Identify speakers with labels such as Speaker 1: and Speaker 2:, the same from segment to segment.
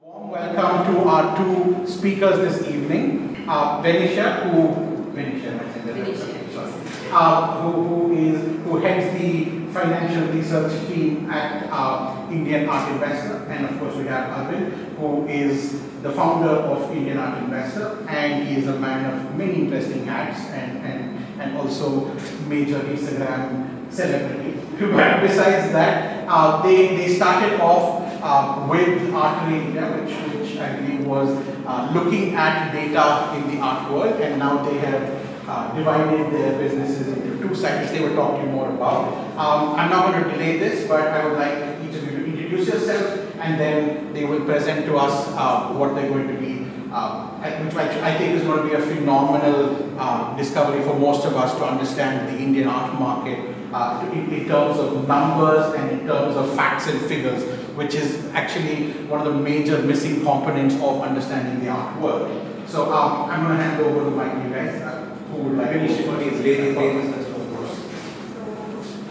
Speaker 1: Warm welcome to our two speakers this evening. Venetia, who heads the financial research team at Indian Art Investor, and of course we have Arvind, who is the founder of Indian Art Investor, and he is a man of many interesting hats and also major Instagram celebrity. But besides that, they started off with Artery India, which I believe was looking at data in the art world, and now they have divided their businesses into two sectors they will talk to you more about. I'm not going to delay this, but I would like each of you to introduce yourselves, and then they will present to us what they're going to be, which I think is going to be a phenomenal discovery for most of us to understand the Indian art market in terms of numbers and in terms of facts and figures, which is actually one of the major missing components of understanding the art world. So I'm going to hand over the mic to you guys. Who would like to
Speaker 2: ladies first, of course.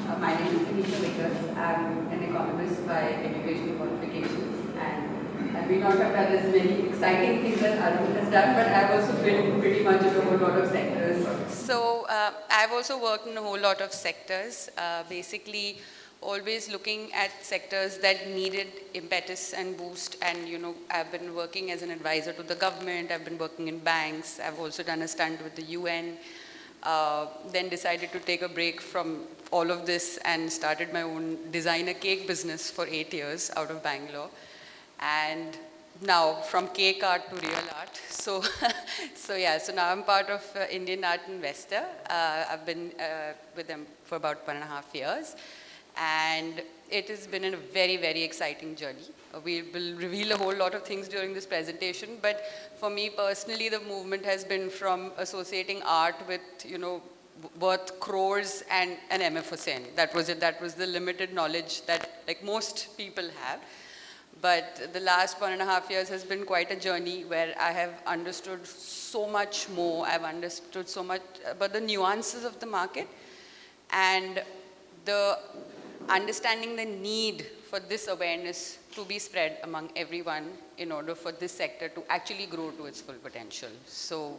Speaker 3: So, my name is Anisha Vikas. I'm an economist by educational qualifications, and I may not have done as many exciting things as Arvind has done, but I've also been pretty much in a whole lot of sectors.
Speaker 4: So I've also worked in a whole lot of sectors, basically always looking at sectors that needed impetus and boost, and I've been working as an advisor to the government, I've been working in banks, I've also done a stunt with the UN, then decided to take a break from all of this and started my own designer cake business for 8 years out of Bangalore. And now from cake art to real art. So now I'm part of Indian Art Investor. I've been with them for about 1.5 years. And it has been a very, very exciting journey. We will reveal a whole lot of things during this presentation, but for me personally, the movement has been from associating art with, worth crores and an MF Hussain. That was it. That was the limited knowledge that like most people have. But the last 1.5 years has been quite a journey where I have understood so much more. I've understood so much about the nuances of the market and the understanding the need for this awareness to be spread among everyone in order for this sector to actually grow to its full potential. So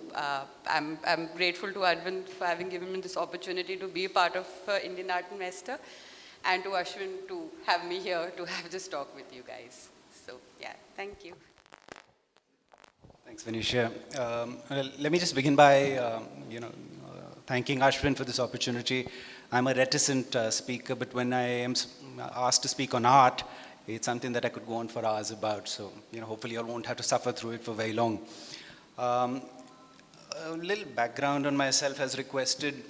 Speaker 4: I'm grateful to Arvind for having given me this opportunity to be a part of Indian Art Investor, and to Ashwin to have me here to have this talk with you guys. So yeah, thank you.
Speaker 2: Thanks, Venetia. Well, let me just begin by, thanking Ashwin for this opportunity. I'm a reticent speaker, but when I am asked to speak on art, it's something that I could go on for hours about. So, hopefully you all won't have to suffer through it for very long. A little background on myself as requested.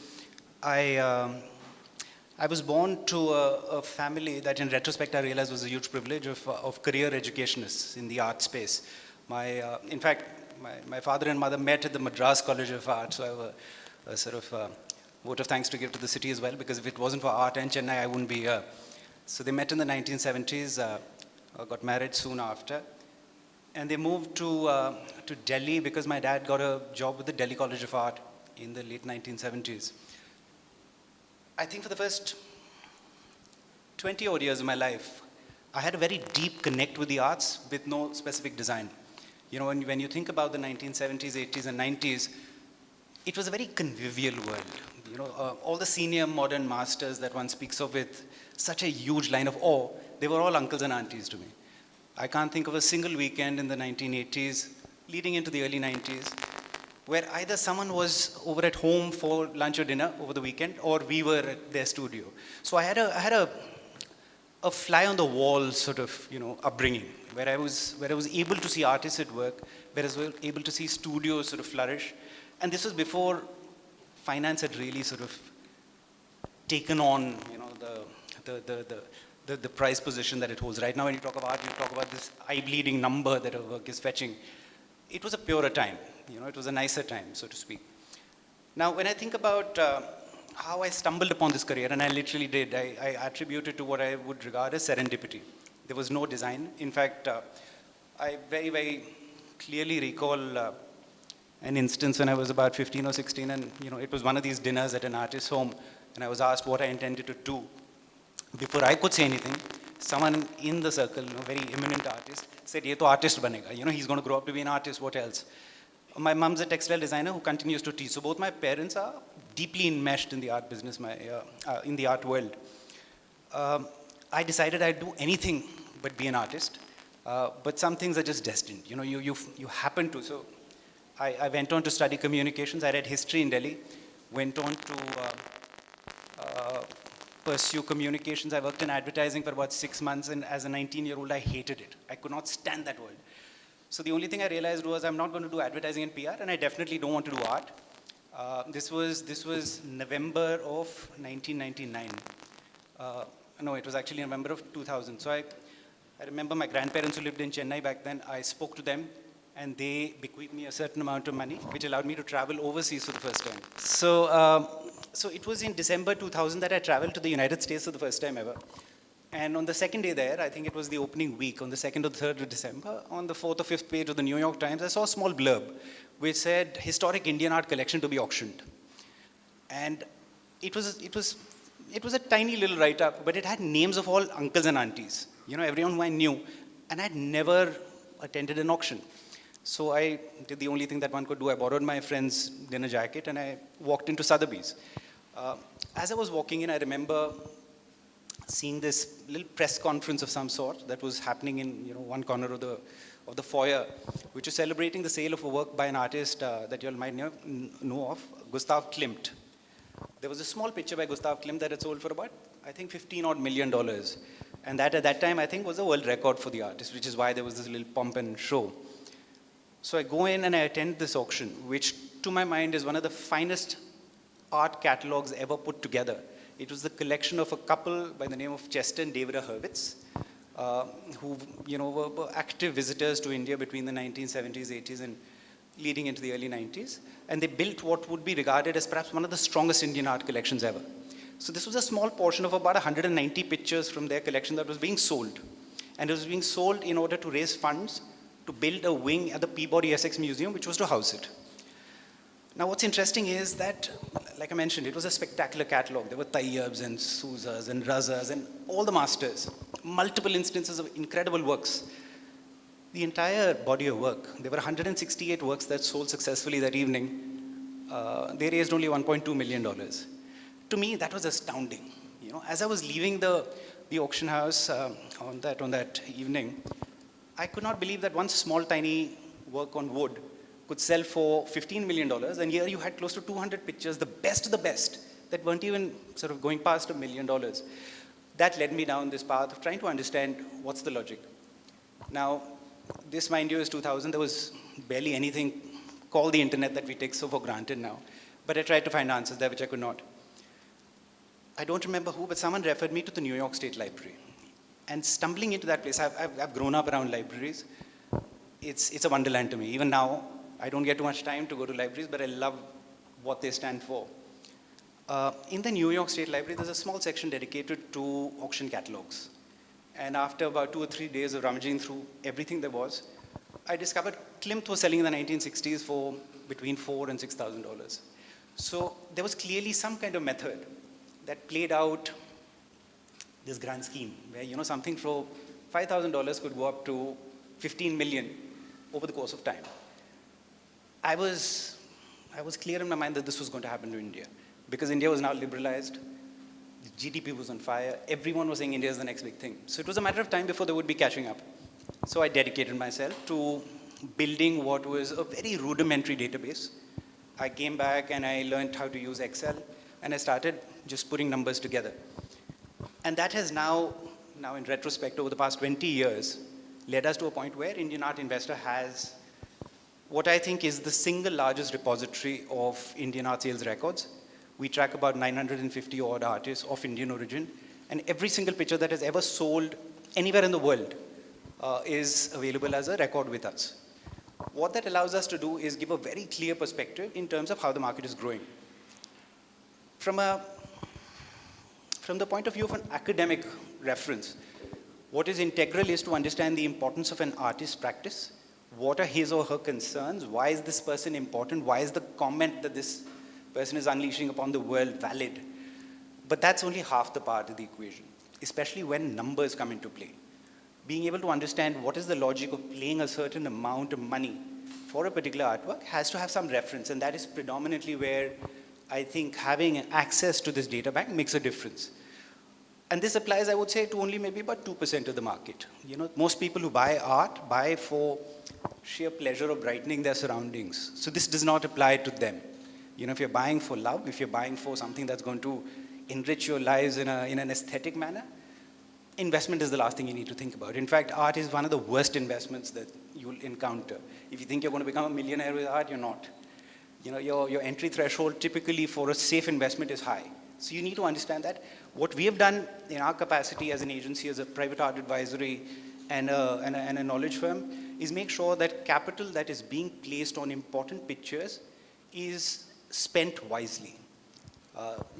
Speaker 2: I was born to a family that in retrospect I realized was a huge privilege of career educationists in the art space. In fact, my father and mother met at the Madras College of Art, so I have a sort of vote of thanks to give to the city as well, because if it wasn't for art and Chennai, I wouldn't be here. So they met in the 1970s, got married soon after, and they moved to Delhi because my dad got a job with the Delhi College of Art in the late 1970s. I think for the first 20 odd years of my life, I had a very deep connect with the arts with no specific design. When you think about the 1970s, 80s, and 90s, it was a very convivial world. All the senior modern masters that one speaks of with such a huge line of awe, they were all uncles and aunties to me. I can't think of a single weekend in the 1980s, leading into the early 90s, where either someone was over at home for lunch or dinner over the weekend, or we were at their studio. So I had a fly on the wall sort of upbringing, where I was able to see artists at work, where I was able to see studios sort of flourish. And this was before finance had really sort of taken on the price position that it holds. Right now when you talk about art, you talk about this eye-bleeding number that a work is fetching. It was a purer time, it was a nicer time, so to speak. Now when I think about how I stumbled upon this career, and I literally did, I attribute it to what I would regard as serendipity. There was no design. In fact, I very, very clearly recall an instance when I was about 15 or 16, and it was one of these dinners at an artist's home, and I was asked what I intended to do. Before I could say anything, someone in the circle, very eminent artist, said, "Ye to artist banega. He's going to grow up to be an artist. What else?" My mom's a textile designer who continues to teach. So both my parents are deeply enmeshed in the art business, in the art world. I decided I'd do anything but be an artist. But some things are just destined. You happen to. So I went on to study communications. I read history in Delhi. Went on to pursue communications. I worked in advertising for about 6 months, and as a 19-year-old, I hated it. I could not stand that world. So the only thing I realized was I'm not going to do advertising and PR, and I definitely don't want to do art. This was November of 1999. No, it was actually November of 2000. So I remember my grandparents who lived in Chennai back then. I spoke to them, and they bequeathed me a certain amount of money, which allowed me to travel overseas for the first time. So it was in December 2000 that I traveled to the United States for the first time ever. And on the second day there, I think it was the opening week, on the 2nd or 3rd of December, on the 4th or 5th page of the New York Times, I saw a small blurb which said, "Historic Indian art collection to be auctioned." And it was a tiny little write-up, but it had names of all uncles and aunties, everyone who I knew. And I'd never attended an auction. So I did the only thing that one could do. I borrowed my friend's dinner jacket and I walked into Sotheby's. As I was walking in, I remember seeing this little press conference of some sort that was happening in one corner of the foyer, which was celebrating the sale of a work by an artist that you all might know of, Gustav Klimt. There was a small picture by Gustav Klimt that had sold for about, I think, $15 million. And that at that time, I think, was a world record for the artist, which is why there was this little pomp and show. So I go in and I attend this auction, which to my mind is one of the finest art catalogs ever put together. It was the collection of a couple by the name of Chester and David Hurwitz, who were active visitors to India between the 1970s, 80s, and leading into the early 90s. And they built what would be regarded as perhaps one of the strongest Indian art collections ever. So this was a small portion of about 190 pictures from their collection that was being sold. And it was being sold in order to raise funds to build a wing at the Peabody Essex Museum, which was to house it. Now, what's interesting is that, like I mentioned, it was a spectacular catalog. There were Tayyabs and Souzas and Razas and all the masters, multiple instances of incredible works. The entire body of work, there were 168 works that sold successfully that evening. They raised only $1.2 million. To me, that was astounding. As I was leaving the auction house on that evening, I could not believe that one small, tiny work on wood could sell for $15 million, and here you had close to 200 pictures, the best of the best, that weren't even sort of going past $1 million. That led me down this path of trying to understand what's the logic. Now, this, mind you, is 2000. There was barely anything called the internet that we take so for granted now. But I tried to find answers there, which I could not. I don't remember who, but someone referred me to the New York State Library. And stumbling into that place, I've grown up around libraries. It's a wonderland to me. Even now, I don't get too much time to go to libraries, but I love what they stand for. In the New York State Library, there's a small section dedicated to auction catalogs. And after about 2 or 3 days of rummaging through everything there was, I discovered Klimt was selling in the 1960s for between $4,000 and $6,000. So there was clearly some kind of method that played out this grand scheme, where something for $5,000 could go up to 15 million over the course of time. I was clear in my mind that this was going to happen to India, because India was now liberalized, the GDP was on fire, everyone was saying India is the next big thing. So it was a matter of time before they would be catching up. So I dedicated myself to building what was a very rudimentary database. I came back and I learned how to use Excel, and I started just putting numbers together. And that has now in retrospect, over the past 20 years, led us to a point where Indian Art Investor has what I think is the single largest repository of Indian art sales records. We track about 950 odd artists of Indian origin, and every single picture that has ever sold anywhere in the world is available as a record with us. What that allows us to do is give a very clear perspective in terms of how the market is growing. From the point of view of an academic reference, what is integral is to understand the importance of an artist's practice. What are his or her concerns? Why is this person important? Why is the comment that this person is unleashing upon the world valid? But that's only half the part of the equation. especially when numbers come into play. Being able to understand what is the logic of paying a certain amount of money for a particular artwork has to have some reference, and that is predominantly where I think having access to this data bank makes a difference. And this applies, I would say, to only maybe about 2% of the market. You know, most people who buy art buy for sheer pleasure of brightening their surroundings. So this does not apply to them. You know, if you're buying for love, if you're buying for something that's going to enrich your lives in an aesthetic manner, investment is the last thing you need to think about. In fact, art is one of the worst investments that you'll encounter. If you think you're going to become a millionaire with art, you're not. You know, your entry threshold typically for a safe investment is high. So you need to understand that. What we have done in our capacity as an agency, as a private art advisory and a knowledge firm, is make sure that capital that is being placed on important pictures is spent wisely.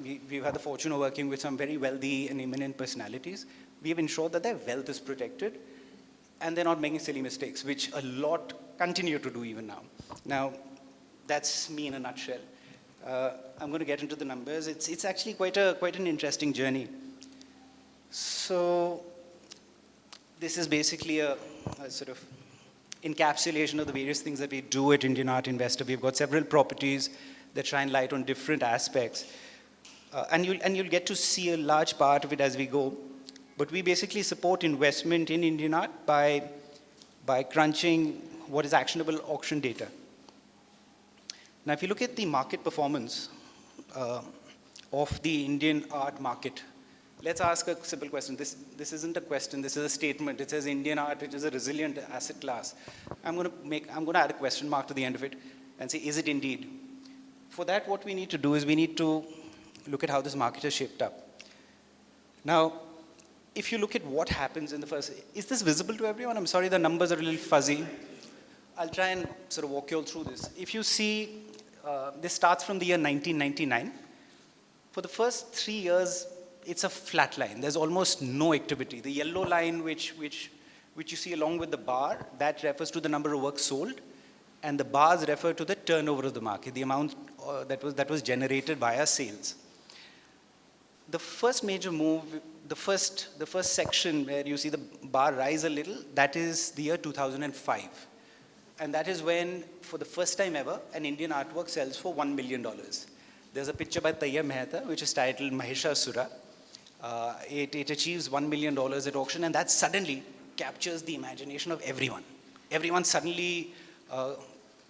Speaker 2: We've had the fortune of working with some very wealthy and eminent personalities. We have ensured that their wealth is protected and they're not making silly mistakes, which a lot continue to do even now. Now, that's me in a nutshell. I'm going to get into the numbers. It's actually quite an interesting journey. So this is basically a sort of encapsulation of the various things that we do at Indian Art Investor. We've got several properties that shine light on different aspects. And you'll get to see a large part of it as we go. But we basically support investment in Indian art by crunching what is actionable auction data. Now, if you look at the market performance of the Indian art market, let's ask a simple question. This isn't a question, this is a statement. It says Indian art, it is a resilient asset class. I'm going to add a question mark to the end of it and say, is it indeed? For that, what we need to do is we need to look at how this market is shaped up. Now, if you look at what happens in the first, is this visible to everyone? I'm sorry, the numbers are a little fuzzy. I'll try and sort of walk you all through this. If you see, this starts from the year 1999. For the first 3 years, it's a flat line. There's almost no activity. The yellow line, which you see along with the bar, that refers to the number of works sold, and the bars refer to the turnover of the market, the amount that was generated via sales. The first major move, the first section where you see the bar rise a little, that is the year 2005. And that is when, for the first time ever, an Indian artwork sells for $1 million. There's a picture by Tayyar Mehta, which is titled Mahishasura. It achieves $1 million at auction, and that suddenly captures the imagination of everyone. Everyone suddenly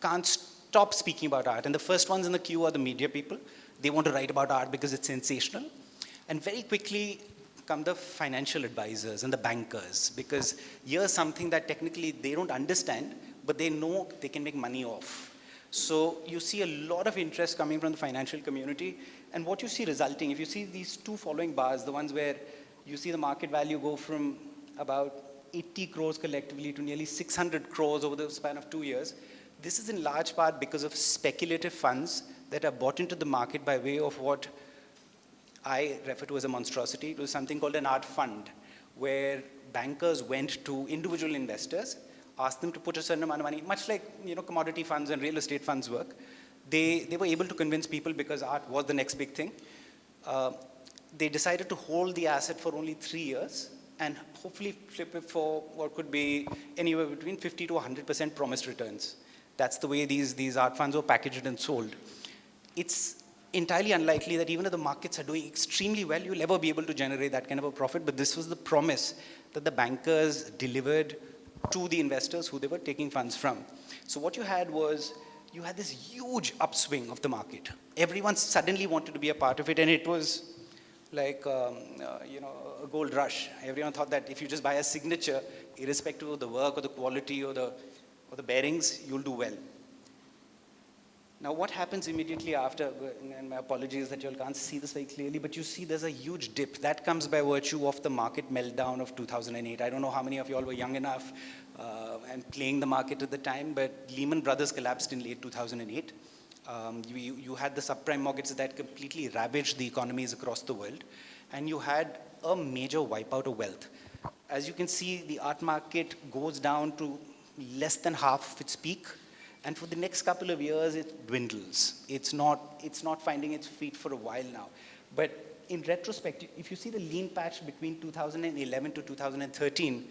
Speaker 2: can't stop speaking about art. And the first ones in the queue are the media people. They want to write about art because it's sensational. And very quickly come the financial advisors and the bankers, because here's something that technically they don't understand, but they know they can make money off. So you see a lot of interest coming from the financial community. And what you see resulting, if you see these two following bars, the ones where you see the market value go from about 80 crores collectively to nearly 600 crores over the span of 2 years, this is in large part because of speculative funds that are bought into the market by way of what I refer to as a monstrosity. It was something called an art fund, where bankers went to individual investors, asked them to put a certain amount of money, much like commodity funds and real estate funds work. They were able to convince people because art was the next big thing. They decided to hold the asset for only 3 years and hopefully flip it for what could be anywhere between 50 to 100% promised returns. That's the way these art funds were packaged and sold. It's entirely unlikely that even if the markets are doing extremely well, you'll ever be able to generate that kind of a profit. But this was the promise that the bankers delivered to the investors who they were taking funds from. So what you had was, you had this huge upswing of the market. Everyone suddenly wanted to be a part of it, and it was like a gold rush. Everyone thought that if you just buy a signature, irrespective of the work or the quality or the bearings, you'll do well. Now, what happens immediately after, and my apologies that you all can't see this very clearly, but you see there's a huge dip. That comes by virtue of the market meltdown of 2008. I don't know how many of you all were young enough and playing the market at the time, but Lehman Brothers collapsed in late 2008. You had the subprime mortgages that completely ravaged the economies across the world, and you had a major wipeout of wealth. As you can see, the art market goes down to less than half of its peak. And for the next couple of years, it dwindles. It's not finding its feet for a while now. But in retrospect, if you see the lean patch between 2011 to 2013,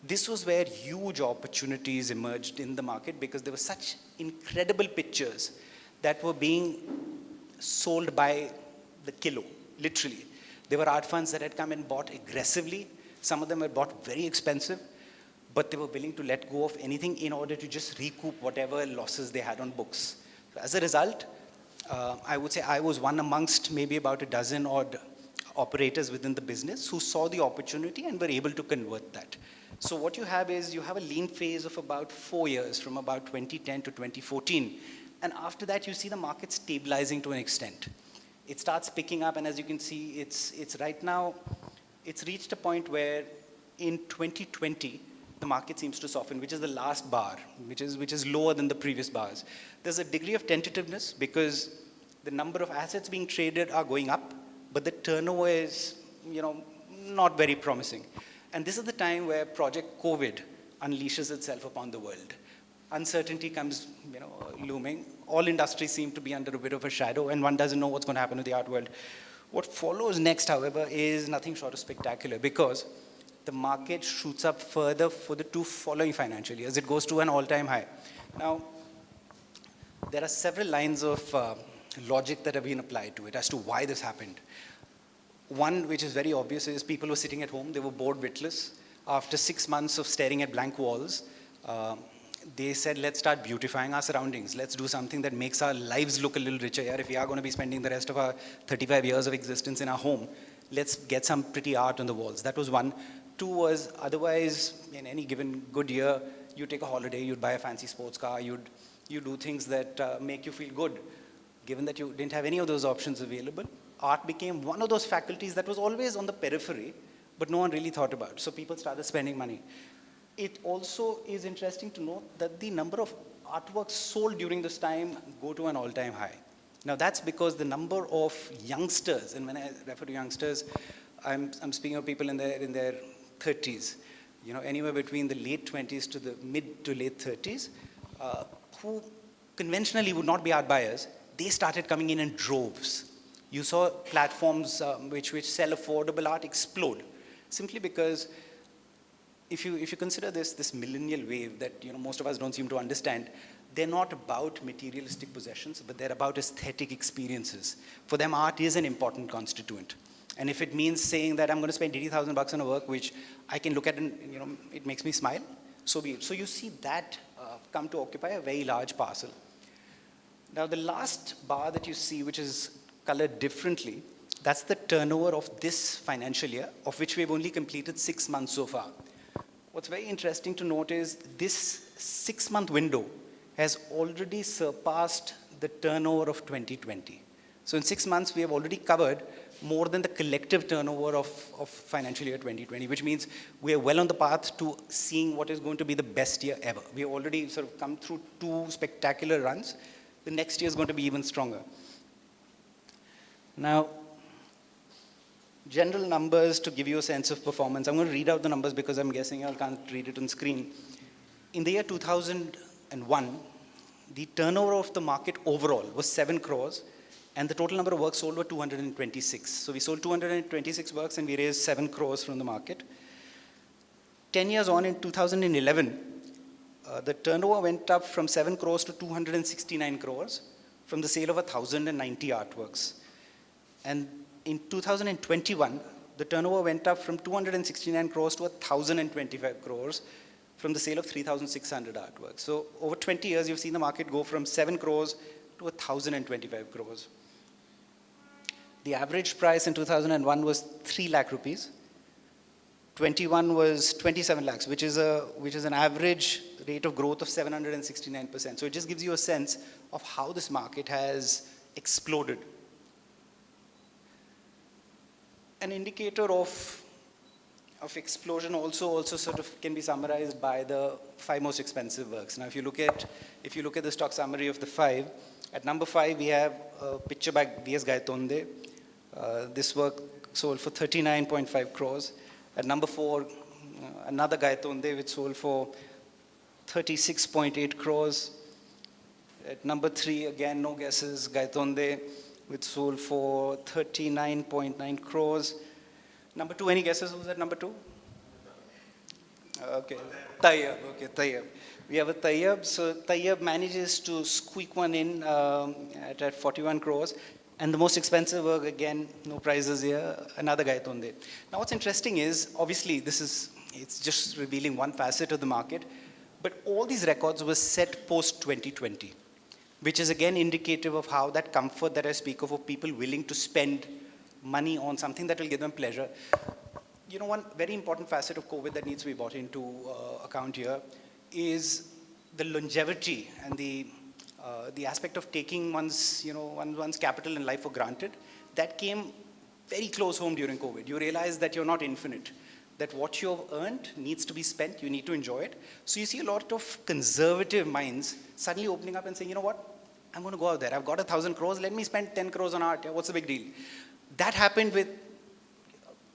Speaker 2: this was where huge opportunities emerged in the market because there were such incredible pictures that were being sold by the kilo, literally. There were art funds that had come and bought aggressively. Some of them had bought very expensive, but they were willing to let go of anything in order to just recoup whatever losses they had on books. So as a result, I would say I was one amongst maybe about a dozen odd operators within the business who saw the opportunity and were able to convert that. So what you have is you have a lean phase of about 4 years, from about 2010 to 2014. And after that, you see the market stabilizing to an extent. It starts picking up, and as you can see, it's right now, it's reached a point where in 2020, the market seems to soften, which is the last bar, which is lower than the previous bars. There's a degree of tentativeness because the number of assets being traded are going up, but the turnover is, not very promising. And this is the time where Project COVID unleashes itself upon the world. Uncertainty comes, looming. All industries seem to be under a bit of a shadow, and one doesn't know what's going to happen to the art world. What follows next, however, is nothing short of spectacular because the market shoots up further for the 2 following financial years. It goes to an all-time high. Now, there are several lines of logic that have been applied to it as to why this happened. One, which is very obvious, is people were sitting at home. They were bored witless. After 6 months of staring at blank walls, they said, let's start beautifying our surroundings. Let's do something that makes our lives look a little richer. Yeah, if we are going to be spending the rest of our 35 years of existence in our home, let's get some pretty art on the walls. That was one. 2 was, otherwise, in any given good year, you take a holiday, you'd buy a fancy sports car, you do things that make you feel good. Given that you didn't have any of those options available, art became one of those faculties that was always on the periphery, but no one really thought about. So people started spending money. It also is interesting to note that the number of artworks sold during this time go to an all-time high. Now that's because the number of youngsters, and when I refer to youngsters, I'm speaking of people in their 30s, anywhere between the late 20s to the mid to late 30s, who conventionally would not be art buyers. They started coming in droves. You saw platforms which sell affordable art explode, simply because if you consider this millennial wave that most of us don't seem to understand, they're not about materialistic possessions, but they're about aesthetic experiences. For them, art is an important constituent. And if it means saying that I'm going to spend $80,000 on a work which I can look at and it makes me smile, so be it. So you see that come to occupy a very large parcel. Now the last bar that you see, which is colored differently, that's the turnover of this financial year, of which we've only completed 6 months so far. What's very interesting to note is this 6-month window has already surpassed the turnover of 2020. So in 6 months, we have already covered more than the collective turnover of financial year 2020, which means we are well on the path to seeing what is going to be the best year ever. We have already sort of come through 2 spectacular runs. The next year is going to be even stronger. Now, general numbers to give you a sense of performance. I'm going to read out the numbers because I'm guessing you all can't read it on screen. In the year 2001, the turnover of the market overall was 7 crores, and the total number of works sold were 226. So we sold 226 works and we raised 7 crores from the market. 10 years on, in 2011, the turnover went up from 7 crores to 269 crores from the sale of 1,090 artworks. And in 2021, the turnover went up from 269 crores to 1,025 crores from the sale of 3,600 artworks. So over 20 years, you've seen the market go from 7 crores to 1,025 crores. The average price in 2001 was 3 lakh rupees. 21 was 27 lakhs, which is an average rate of growth of 769%. So it just gives you a sense of how this market has exploded. An indicator of explosion also sort of can be summarized by the 5 most expensive works. Now, if you look at the stock summary of the 5, at number 5 we have a picture by V.S. Gaitonde. This work sold for 39.5 crores. At number 4, another Gaitonde which sold for 36.8 crores. At number 3, again, no guesses, Gaitonde, which sold for 39.9 crores. Number two, any guesses who's at number two? Okay, Tayyab. Okay, Tayyab. We have a Tayyab. So Tayyab manages to squeak one in at 41 crores. And the most expensive work, again, no prizes here, another guy, Tonde. Now what's interesting is, obviously, it's just revealing one facet of the market, but all these records were set post 2020, which is again indicative of how that comfort that I speak of people willing to spend money on something that will give them pleasure. You know, one very important facet of COVID that needs to be brought into account here is the longevity and the aspect of taking one's capital and life for granted. That came very close home during COVID. You realize that you're not infinite, that what you've earned needs to be spent, you need to enjoy it. So you see a lot of conservative minds suddenly opening up and saying, you know what, I'm going to go out there. I've got 1,000 crores, let me spend 10 crores on art. Yeah, what's the big deal? That happened with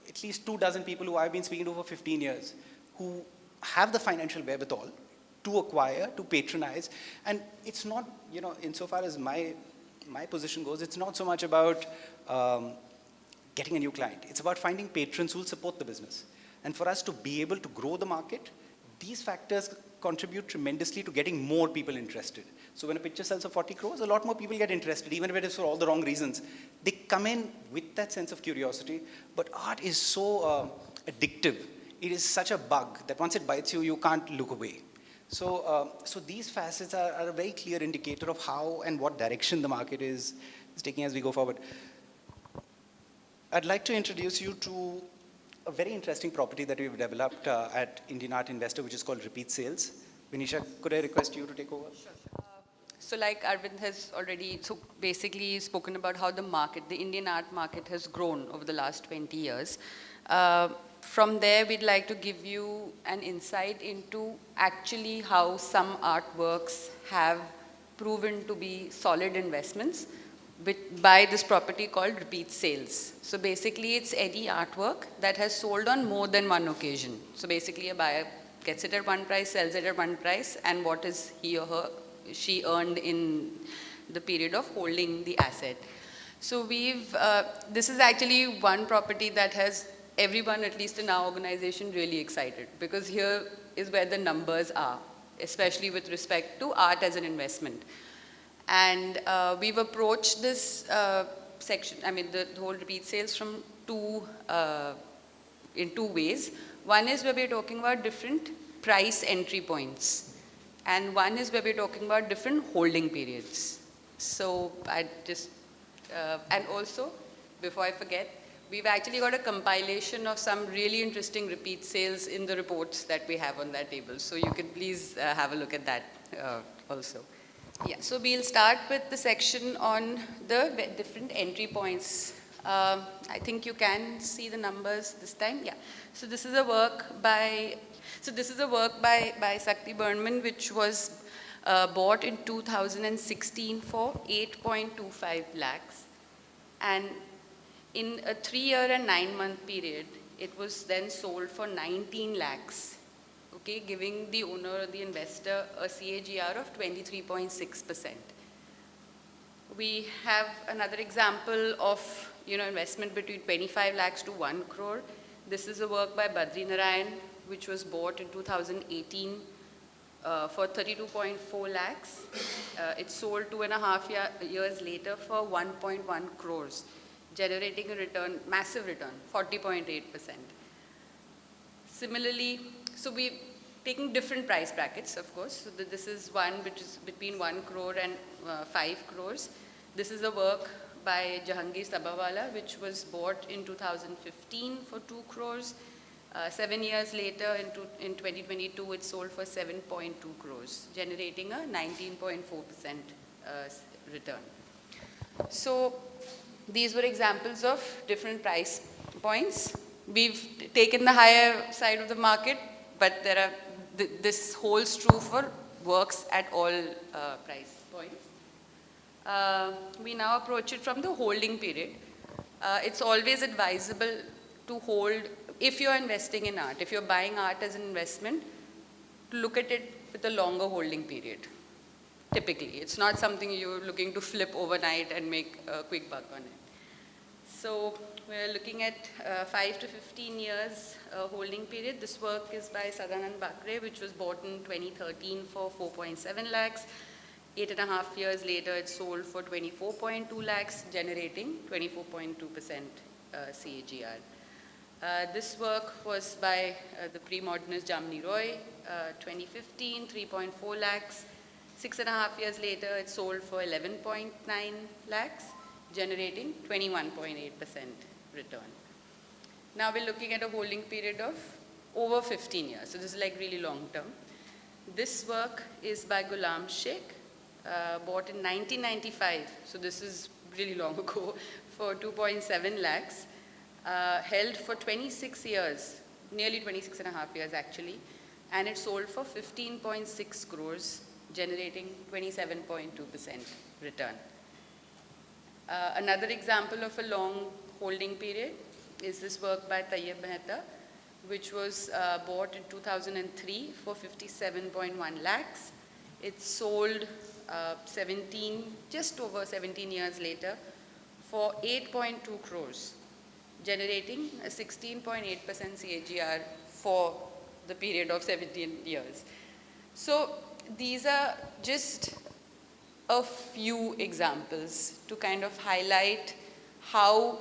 Speaker 2: at least 24 people who I've been speaking to for 15 years, who have the financial wherewithal to acquire, to patronize. And it's not, insofar as my position goes, it's not so much about getting a new client. It's about finding patrons who will support the business. And for us to be able to grow the market, these factors contribute tremendously to getting more people interested. So when a picture sells for 40 crores, a lot more people get interested, even if it is for all the wrong reasons. They come in with that sense of curiosity, but art is so addictive. It is such a bug that once it bites you, you can't look away. So these facets are a very clear indicator of how and what direction the market is taking as we go forward. I'd like to introduce you to a very interesting property that we've developed at Indian Art Investor, which is called Repeat Sales. Vinisha, could I request you to take over?
Speaker 4: Sure. So like Arvind has already basically spoken about how the Indian art market has grown over the last 20 years. From there, we'd like to give you an insight into actually how some artworks have proven to be solid investments by this property called Repeat Sales. So basically, it's any artwork that has sold on more than one occasion. So basically, a buyer gets it at one price, sells it at one price, and what is she earned in the period of holding the asset. So this is actually one property that has everyone, at least in our organization, really excited, because here is where the numbers are, especially with respect to art as an investment. And we've approached this section, the whole Repeat Sales from in two ways. One is where we're talking about different price entry points. And one is where we're talking about different holding periods. So and also, before I forget, we've actually got a compilation of some really interesting repeat sales in the reports that we have on that table. So you can please have a look at that also. Yeah, so we'll start with the section on the different entry points. I think you can see the numbers this time. Yeah. So this is a work by Sakti Berman, which was bought in 2016 for 8.25 lakhs. And in a 3-year and 9-month period, it was then sold for 19 lakhs, okay, giving the owner or the investor a CAGR of 23.6%. We have another example of investment between 25 lakhs to 1 crore. This is a work by Badri Narayan, which was bought in 2018 for 32.4 lakhs. It sold 2.5 years later for 1.1 crores, generating a return, massive return, 40.8%. Similarly, so we're taking different price brackets, of course. So this is one which is between 1 crore and 5 crores. This is a work by Jahangir Sabawala, which was bought in 2015 for 2 crores. 7 years later, in 2022, it sold for 7.2 crores, generating a 19.4% return. So these were examples of different price points. We've taken the higher side of the market, but this holds true for works at all price points. We now approach it from the holding period. It's always advisable to hold, if you're investing in art, if you're buying art as an investment, to look at it with a longer holding period. typically. It's not something you're looking to flip overnight and make a quick buck on it. So we're looking at 5 to 15 years holding period. This work is by Sadanand Bakre, which was bought in 2013 for 4.7 lakhs. 8.5 years later, it sold for 24.2 lakhs, generating 24.2% CAGR. This work was by the pre-modernist Jamni Roy, 2015, 3.4 lakhs. 6.5 years later, it sold for 11.9 lakhs, generating 21.8% return. Now we're looking at a holding period of over 15 years. So this is like really long term. This work is by Ghulam Sheikh, bought in 1995. So this is really long ago, for 2.7 lakhs, held for 26 years, nearly 26.5 years actually, and it sold for 15.6 crores, generating 27.2% return. Another example of a long holding period is this work by Tayyib Mehta, which was bought in 2003 for 57.1 lakhs. It sold just over 17 years later for 8.2 crores, generating a 16.8% CAGR for the period of 17 years. So these are just a few examples to kind of highlight how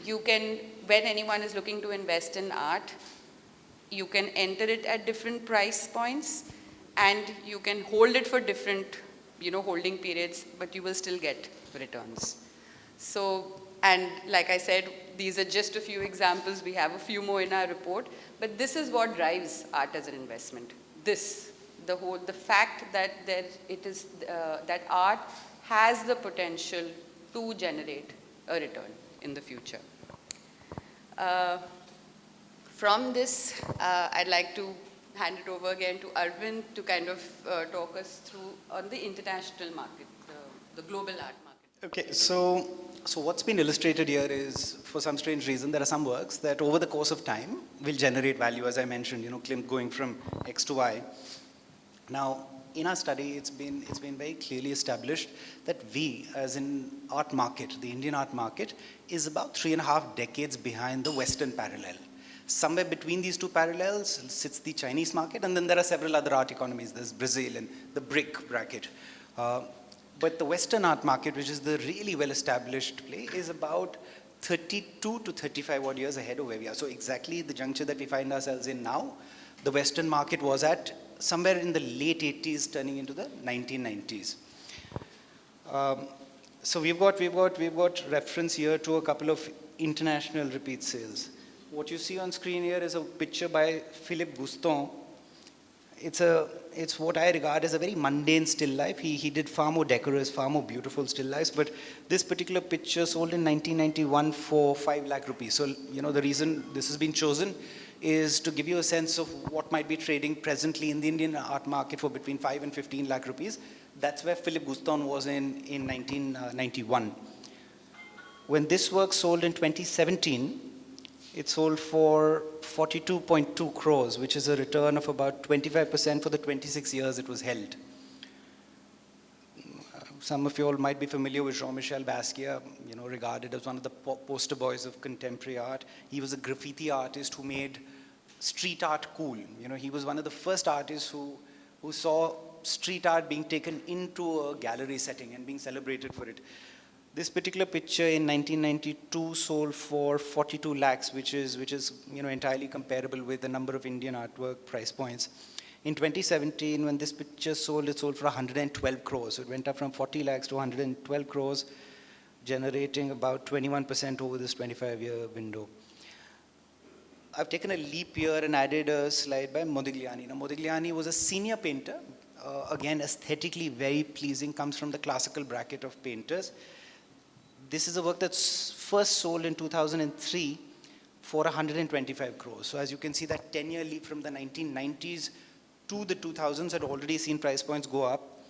Speaker 4: you can, when anyone is looking to invest in art, you can enter it at different price points and you can hold it for different, holding periods, but you will still get returns. So, and like I said, these are just a few examples. We have a few more in our report, but this is what drives art as an investment. The fact that that art has the potential to generate a return in the future. From this, I'd like to hand it over again to Arvind to kind of talk us through on the international market, the global art market.
Speaker 2: Okay, so what's been illustrated here is, for some strange reason, there are some works that over the course of time will generate value, as I mentioned, Klimt going from X to Y. Now, in our study, it's been very clearly established that we, as in art market, the Indian art market, is about 3.5 decades behind the Western parallel. Somewhere between these two parallels sits the Chinese market, and then there are several other art economies. There's Brazil and the BRIC bracket. But the Western art market, which is the really well-established play, is about 32 to 35 odd years ahead of where we are. So exactly the juncture that we find ourselves in now, the Western market was at somewhere in the late 80s, turning into the 1990s. So we've got reference here to a couple of international repeat sales. What you see on screen here is a picture by Philippe Guston. It's what I regard as a very mundane still life. He did far more decorous, far more beautiful still lifes, but this particular picture sold in 1991 for 5 lakh rupees. So, the reason this has been chosen is to give you a sense of what might be trading presently in the Indian art market for between 5 and 15 lakh rupees. That's where Philippe Guston was in 1991. When this work sold in 2017, it sold for 42.2 crores, which is a return of about 25% for the 26 years it was held. Some of you all might be familiar with Jean-Michel Basquiat, regarded as one of the poster boys of contemporary art. He was a graffiti artist who made street art cool. He was one of the first artists who saw street art being taken into a gallery setting and being celebrated for it. This particular picture in 1992 sold for 42 lakhs, which is entirely comparable with the number of Indian artwork price points. In 2017, when this picture sold, it sold for 112 crores. So it went up from 40 lakhs to 112 crores, generating about 21% over this 25-year window. I've taken a leap year and added a slide by Modigliani. Now, Modigliani was a senior painter. Again, aesthetically very pleasing, comes from the classical bracket of painters. This is a work that's first sold in 2003 for 125 crores. So as you can see, that 10-year leap from the 1990s to the 2000s had already seen price points go up.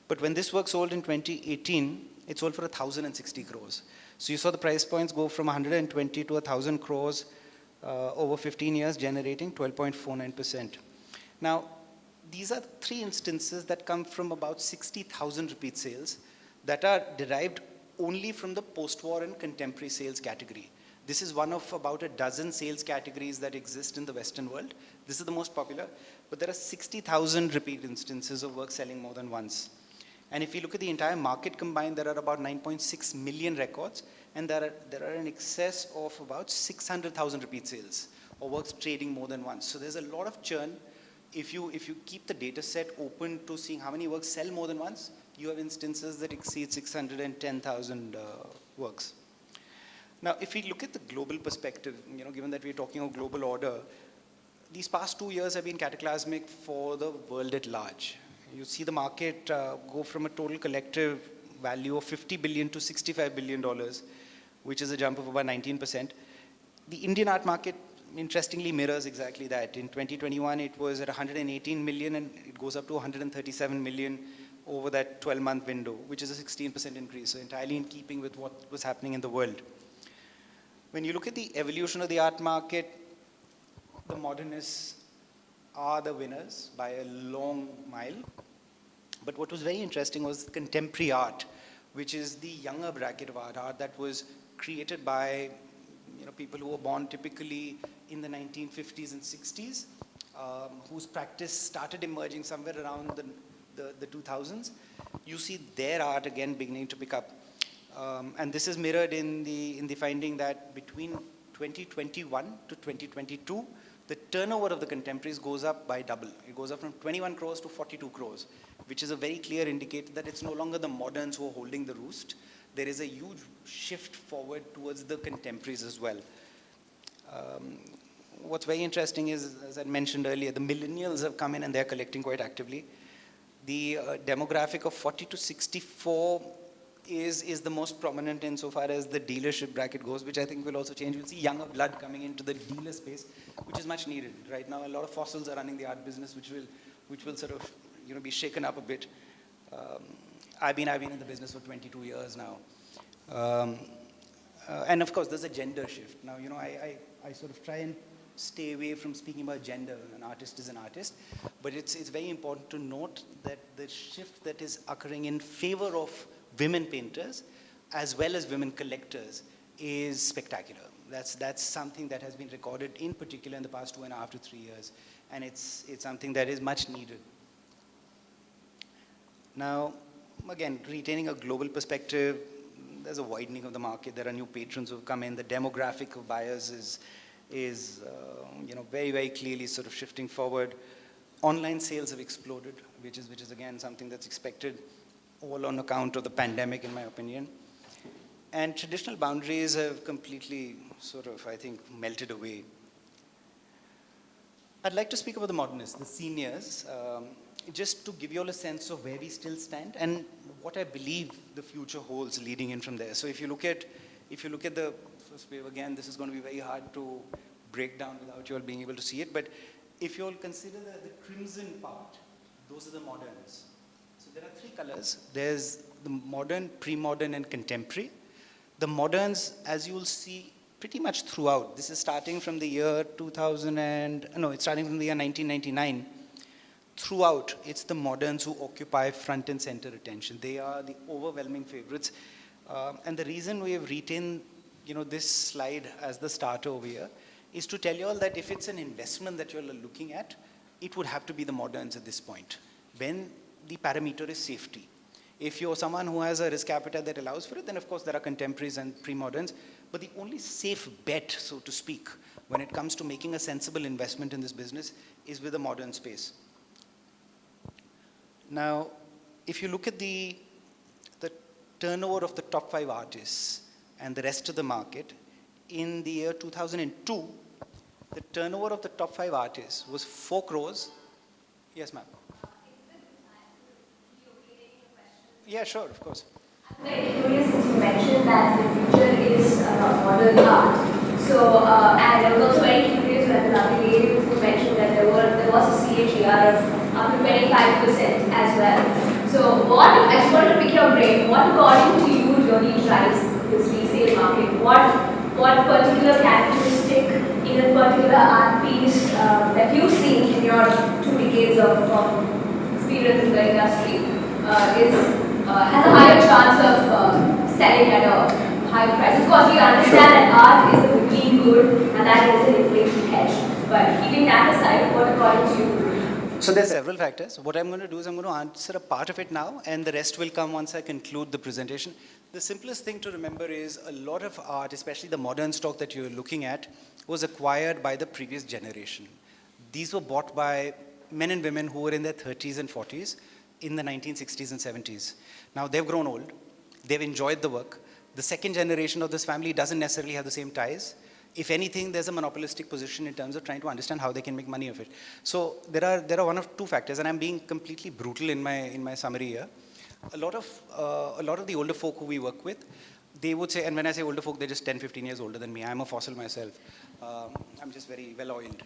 Speaker 2: But when this work sold in 2018, it sold for 1,060 crores. So you saw the price points go from 120 to 1,000 crores over 15 years, generating 12.49%. Now, these are 3 instances that come from about 60,000 repeat sales that are derived only from the post-war and contemporary sales category. This is one of about a dozen sales categories that exist in the Western world. This is the most popular, but there are 60,000 repeat instances of work selling more than once. And if you look at the entire market combined, there are about 9.6 million records, and there are in excess of about 600,000 repeat sales or works trading more than once. So there's a lot of churn. If you keep the data set open to seeing how many works sell more than once, you have instances that exceed 610,000 works. Now, if we look at the global perspective, given that we're talking of global order, these past 2 years have been cataclysmic for the world at large. You see the market go from a total collective value of $50 billion to $65 billion, which is a jump of about 19%. The Indian art market, interestingly, mirrors exactly that. In 2021, it was at 118 million, and it goes up to 137 million over that 12-month window, which is a 16% increase, so entirely in keeping with what was happening in the world. When you look at the evolution of the art market, the modernists are the winners by a long mile. But what was very interesting was contemporary art, which is the younger bracket of art that was created by people who were born typically in the 1950s and 60s, whose practice started emerging somewhere around the 2000s. You see their art again beginning to pick up. And this is mirrored in the finding that between 2021 to 2022, the turnover of the contemporaries goes up by double. It goes up from 21 crores to 42 crores, which is a very clear indicator that it's no longer the moderns who are holding the roost. There is a huge shift forward towards the contemporaries as well. What's very interesting is, as I mentioned earlier, the millennials have come in and they're collecting quite actively. The demographic of 40 to 64 is the most prominent insofar as the dealership bracket goes, which I think will also change. We'll see younger blood coming into the dealer space, which is much needed. Right now, a lot of fossils are running the art business, which will sort of be shaken up a bit. I've been in the business for 22 years now. And of course, there's a gender shift. Now, I sort of try and stay away from speaking about gender. An artist is an artist. But it's very important to note that the shift that is occurring in favor of women painters as well as women collectors is spectacular. That's something that has been recorded in particular in the past 2.5 to 3 years. And it's something that is much needed. Now, again, retaining a global perspective, there's a widening of the market. There are new patrons who have come in. The demographic of buyers is very, very clearly sort of shifting forward. Online sales have exploded, which is again something that's expected, all on account of the pandemic, in my opinion. And traditional boundaries have completely sort of, I think, melted away. I'd like to speak about the modernists, the seniors, just to give you all a sense of where we still stand and what I believe the future holds leading in from there. So if you look at the first wave again, this is going to be very hard to break down without you all being able to see it. But if you all consider the crimson part, those are the moderns. So there are 3 colors. There's the modern, pre-modern, and contemporary. The moderns, as you will see pretty much throughout, this is starting from the year it's starting from the year 1999. Throughout, it's the moderns who occupy front and center attention. They are the overwhelming favorites. And the reason we have retained, this slide as the starter over here is to tell you all that if it's an investment that you're looking at, it would have to be the moderns at this point, when the parameter is safety. If you're someone who has a risk appetite that allows for it, then of course there are contemporaries and pre-moderns. But the only safe bet, so to speak, when it comes to making a sensible investment in this business is with the modern space. Now, if you look at the turnover of the top 5 artists and the rest of the market, in the year 2002, the turnover of the top 5 artists was 4 crores. Yes, ma'am. Yeah, sure, of course.
Speaker 5: I'm very curious since you mentioned that the future is modern art. So, and I was also very curious when the lovely lady who mentioned that there was a CAGR of up to 25% as well. So, I just wanted to pick your brain. What, according to you, really drives this resale market? What particular characteristic in a particular art piece that you've seen in your 2 decades of experience in the industry has a higher chance of selling at a higher price? Of course, we understand that art is a clean good and that is an inflation hedge. But keeping that aside, what according to you?
Speaker 2: So there's several factors. What I'm going to do is I'm going to answer a part of it now, and the rest will come once I conclude the presentation. The simplest thing to remember is a lot of art, especially the modern stock that you're looking at, was acquired by the previous generation. These were bought by men and women who were in their 30s and 40s in the 1960s and 70s. Now they've grown old. They've enjoyed the work. The second generation of this family doesn't necessarily have the same ties. If anything, there's a monopolistic position in terms of trying to understand how they can make money of it. So there are one of two factors, and I'm being completely brutal in my summary here. A lot of the older folk who we work with, they would say, and when I say older folk, they're just 10, 15 years older than me. I'm a fossil myself. I'm just very well-oiled.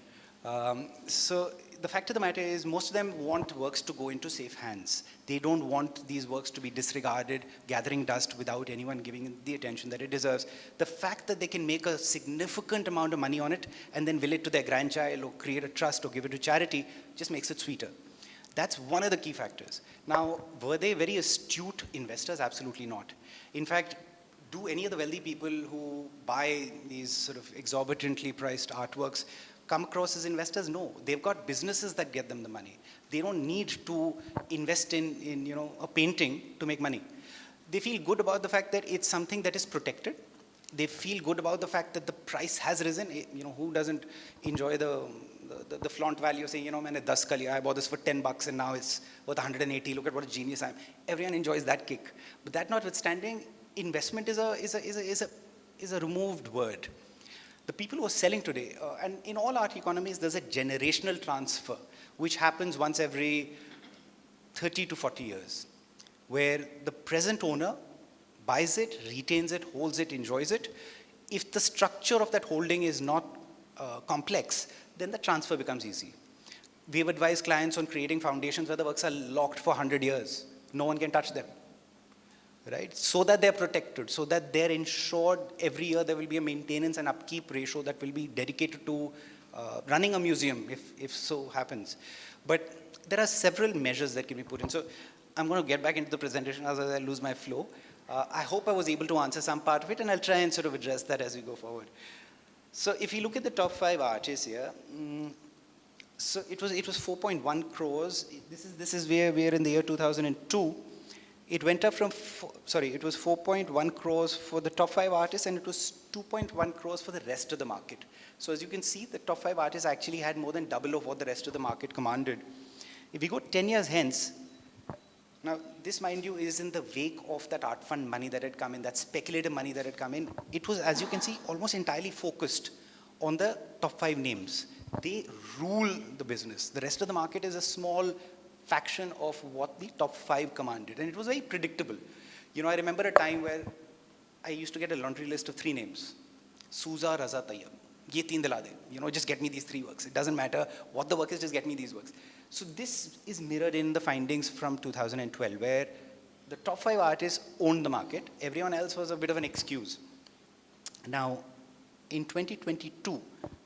Speaker 2: So the fact of the matter is most of them want works to go into safe hands. They don't want these works to be disregarded, gathering dust without anyone giving it the attention that it deserves. The fact that they can make a significant amount of money on it and then will it to their grandchild or create a trust or give it to charity just makes it sweeter. That's one of the key factors. Now, were they very astute investors? Absolutely not. In fact, do any of the wealthy people who buy these sort of exorbitantly priced artworks come across as investors? No. They've got businesses that get them the money. They don't need to invest in a painting to make money. They feel good about the fact that it's something that is protected. They feel good about the fact that the price has risen. Who doesn't enjoy the flaunt value of saying, man, I bought this for $10 and now it's worth 180. Look at what a genius I am. Everyone enjoys that kick. But that notwithstanding, investment is a removed word. The people who are selling today, and in all art economies, there's a generational transfer, which happens once every 30 to 40 years, where the present owner buys it, retains it, holds it, enjoys it. If the structure of that holding is not complex, then the transfer becomes easy. We have advised clients on creating foundations where the works are locked for 100 years. No one can touch them. Right? So that they're protected, so that they're insured. Every year there will be a maintenance and upkeep ratio that will be dedicated to running a museum, if so happens. But there are several measures that can be put in. So I'm going to get back into the presentation as I lose my flow. I hope I was able to answer some part of it, and I'll try and sort of address that as we go forward. So if you look at the top 5 artists here, so it was 4.1 crores. This is where we are in the year 2002. It went up from, it was 4.1 crores for the top 5 artists, and it was 2.1 crores for the rest of the market. So as you can see, the top 5 artists actually had more than double of what the rest of the market commanded. If we go 10 years hence, now this, mind you, is in the wake of that art fund money that had come in, that speculative money that had come in. It was, as you can see, almost entirely focused on the top 5 names. They rule the business. The rest of the market is a small faction of what the top 5 commanded, and it was very predictable. I remember a time where I used to get a laundry list of 3 names: Souza, Raza, Tayyab. Ye teen dila de. Just get me these 3 works. It doesn't matter what the work is, just get me these works. So this is mirrored in the findings from 2012, where the top 5 artists owned the market. Everyone else was a bit of an excuse. Now, in 2022,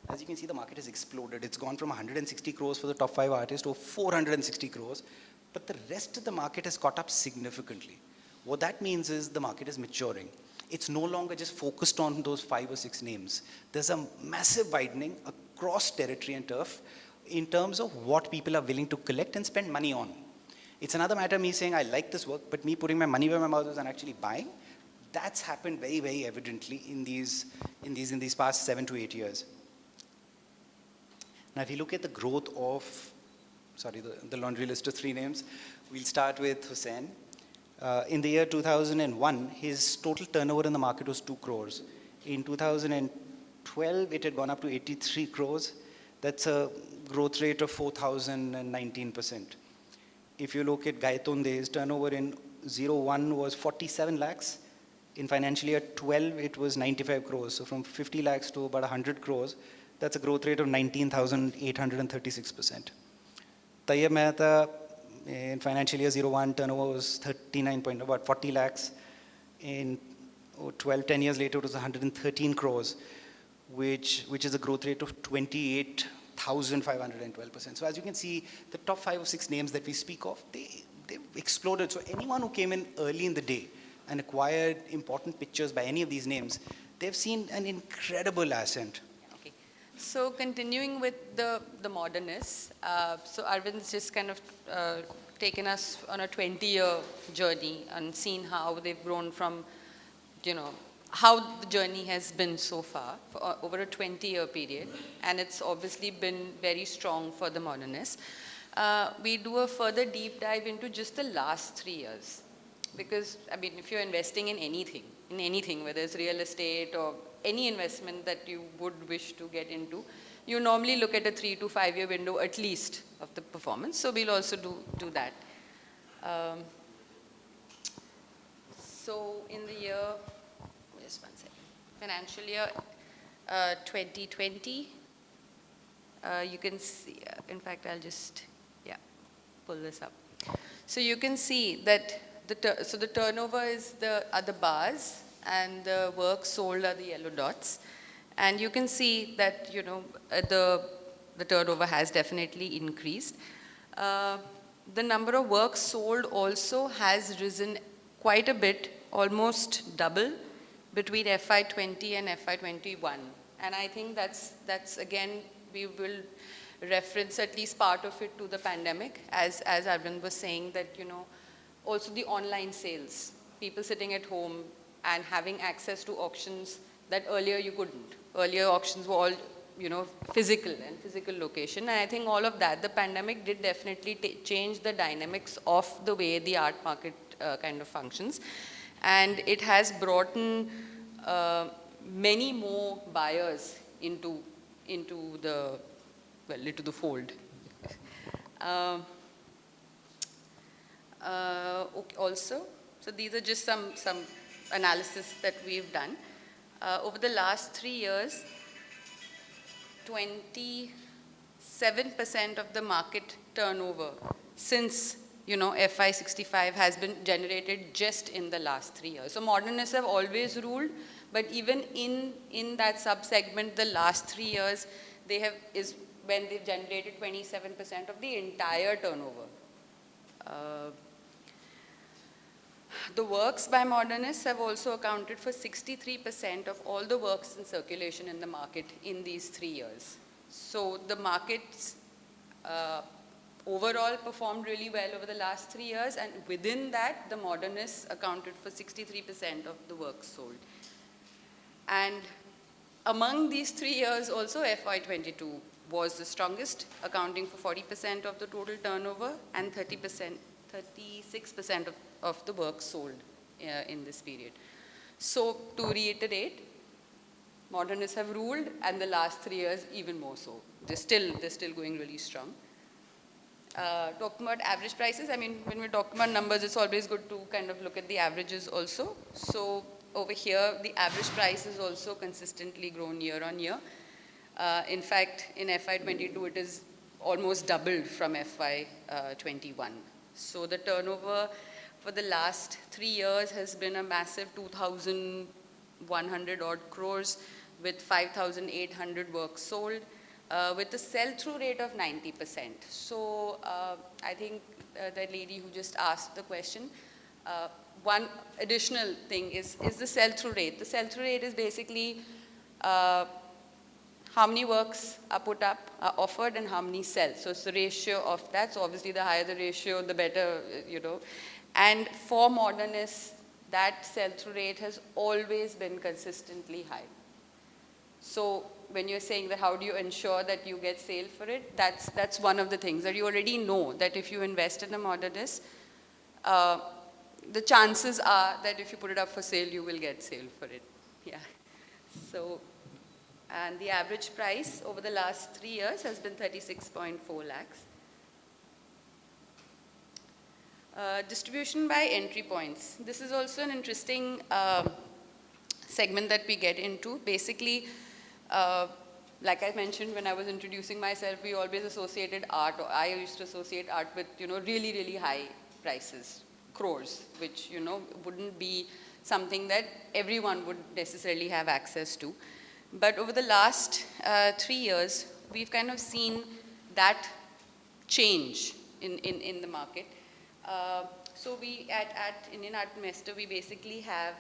Speaker 2: as you can see, the market has exploded. It's gone from 160 crores for the top 5 artists to 460 crores, but the rest of the market has caught up significantly. What that means is the market is maturing. It's no longer just focused on those 5 or 6 names. There's a massive widening across territory and turf in terms of what people are willing to collect and spend money on. It's another matter of me saying, I like this work, but me putting my money where my mouth is and actually buying, that's happened very, very evidently in these past 7 to 8 years. Now, if you look at the growth of, the laundry list of 3 names, we'll start with Hussain. In the year 2001, his total turnover in the market was 2 crores. In 2012, it had gone up to 83 crores. That's a growth rate of 4,019%. If you look at Gaitonde, his turnover in 01 was 47 lakhs. In financial year 12, it was 95 crores. So from 50 lakhs to about 100 crores. That's a growth rate of 19,836%. Tayyab Mehta, in financial year 01, turnover was 40 lakhs. In 10 years later, it was 113 crores. which is a growth rate of 28,512%. So as you can see, the top 5 or 6 names that we speak of, they've exploded. So anyone who came in early in the day and acquired important pictures by any of these names, they've seen an incredible ascent.
Speaker 4: Okay. So continuing with the modernists, so Arvind's just kind of taken us on a 20-year journey and seen how they've grown from, how the journey has been so far for over a 20-year period, and it's obviously been very strong for the modernists. We do a further deep dive into just the last 3 years, because if you're investing in anything, whether it's real estate or any investment that you would wish to get into, you normally look at a 3 to 5 year window at least of the performance. So we'll also do that. So in the year, just one second, financial year 2020, you can see, in fact, I'll just, pull this up. So you can see that the turnover is are the bars, and the work sold are the yellow dots. And you can see that, the turnover has definitely increased. The number of works sold also has risen quite a bit, almost double, between FY20 and FY21. And I think that's again, we will reference at least part of it to the pandemic, as Arvind was saying, that, also the online sales, people sitting at home and having access to auctions that earlier you couldn't. Earlier auctions were all, physical location. And I think all of that, the pandemic did definitely change the dynamics of the way the art market kind of functions. And it has brought in many more buyers into the fold. Also, so these are just some analysis that we've done. Over the last 3 years, 27% of the market turnover since FY65 has been generated just in the last 3 years. So modernists have always ruled, but even in that sub-segment, the last 3 years, is when they've generated 27% of the entire turnover. The works by modernists have also accounted for 63% of all the works in circulation in the market in these 3 years. So the markets overall performed really well over the last 3 years, and within that, the modernists accounted for 63% of the works sold. And among these 3 years also, FY22 was the strongest, accounting for 40% of the total turnover and 36% of the work sold in this period. So to reiterate, modernists have ruled, and the last 3 years even more so. They're still going really strong. Talking about average prices, when we're talking about numbers, it's always good to kind of look at the averages also. So over here, the average price has also consistently grown year on year. In fact, in FY22, it is almost doubled from FY21. So the turnover for the last 3 years has been a massive 2,100 odd crores with 5,800 works sold, with a sell-through rate of 90%. So I think the lady who just asked the question, one additional thing is the sell-through rate. The sell-through rate is basically how many works are put up, are offered, and how many sell. So it's the ratio of that. So obviously the higher the ratio, the better, And for modernists, that sell-through rate has always been consistently high. So when you're saying that how do you ensure that you get sale for it, that's one of the things that you already know, that if you invest in a modernist, the chances are that if you put it up for sale, you will get sale for it. Yeah. So, and the average price over the last 3 years has been 36.4 lakhs. Distribution by entry points. This is also an interesting segment that we get into. Basically, like I mentioned when I was introducing myself, we always associated art, or I used to associate art with, really, really high prices, crores, which, wouldn't be something that everyone would necessarily have access to. But over the last 3 years, we've kind of seen that change in the market. So we at Indian Art Investor, we basically have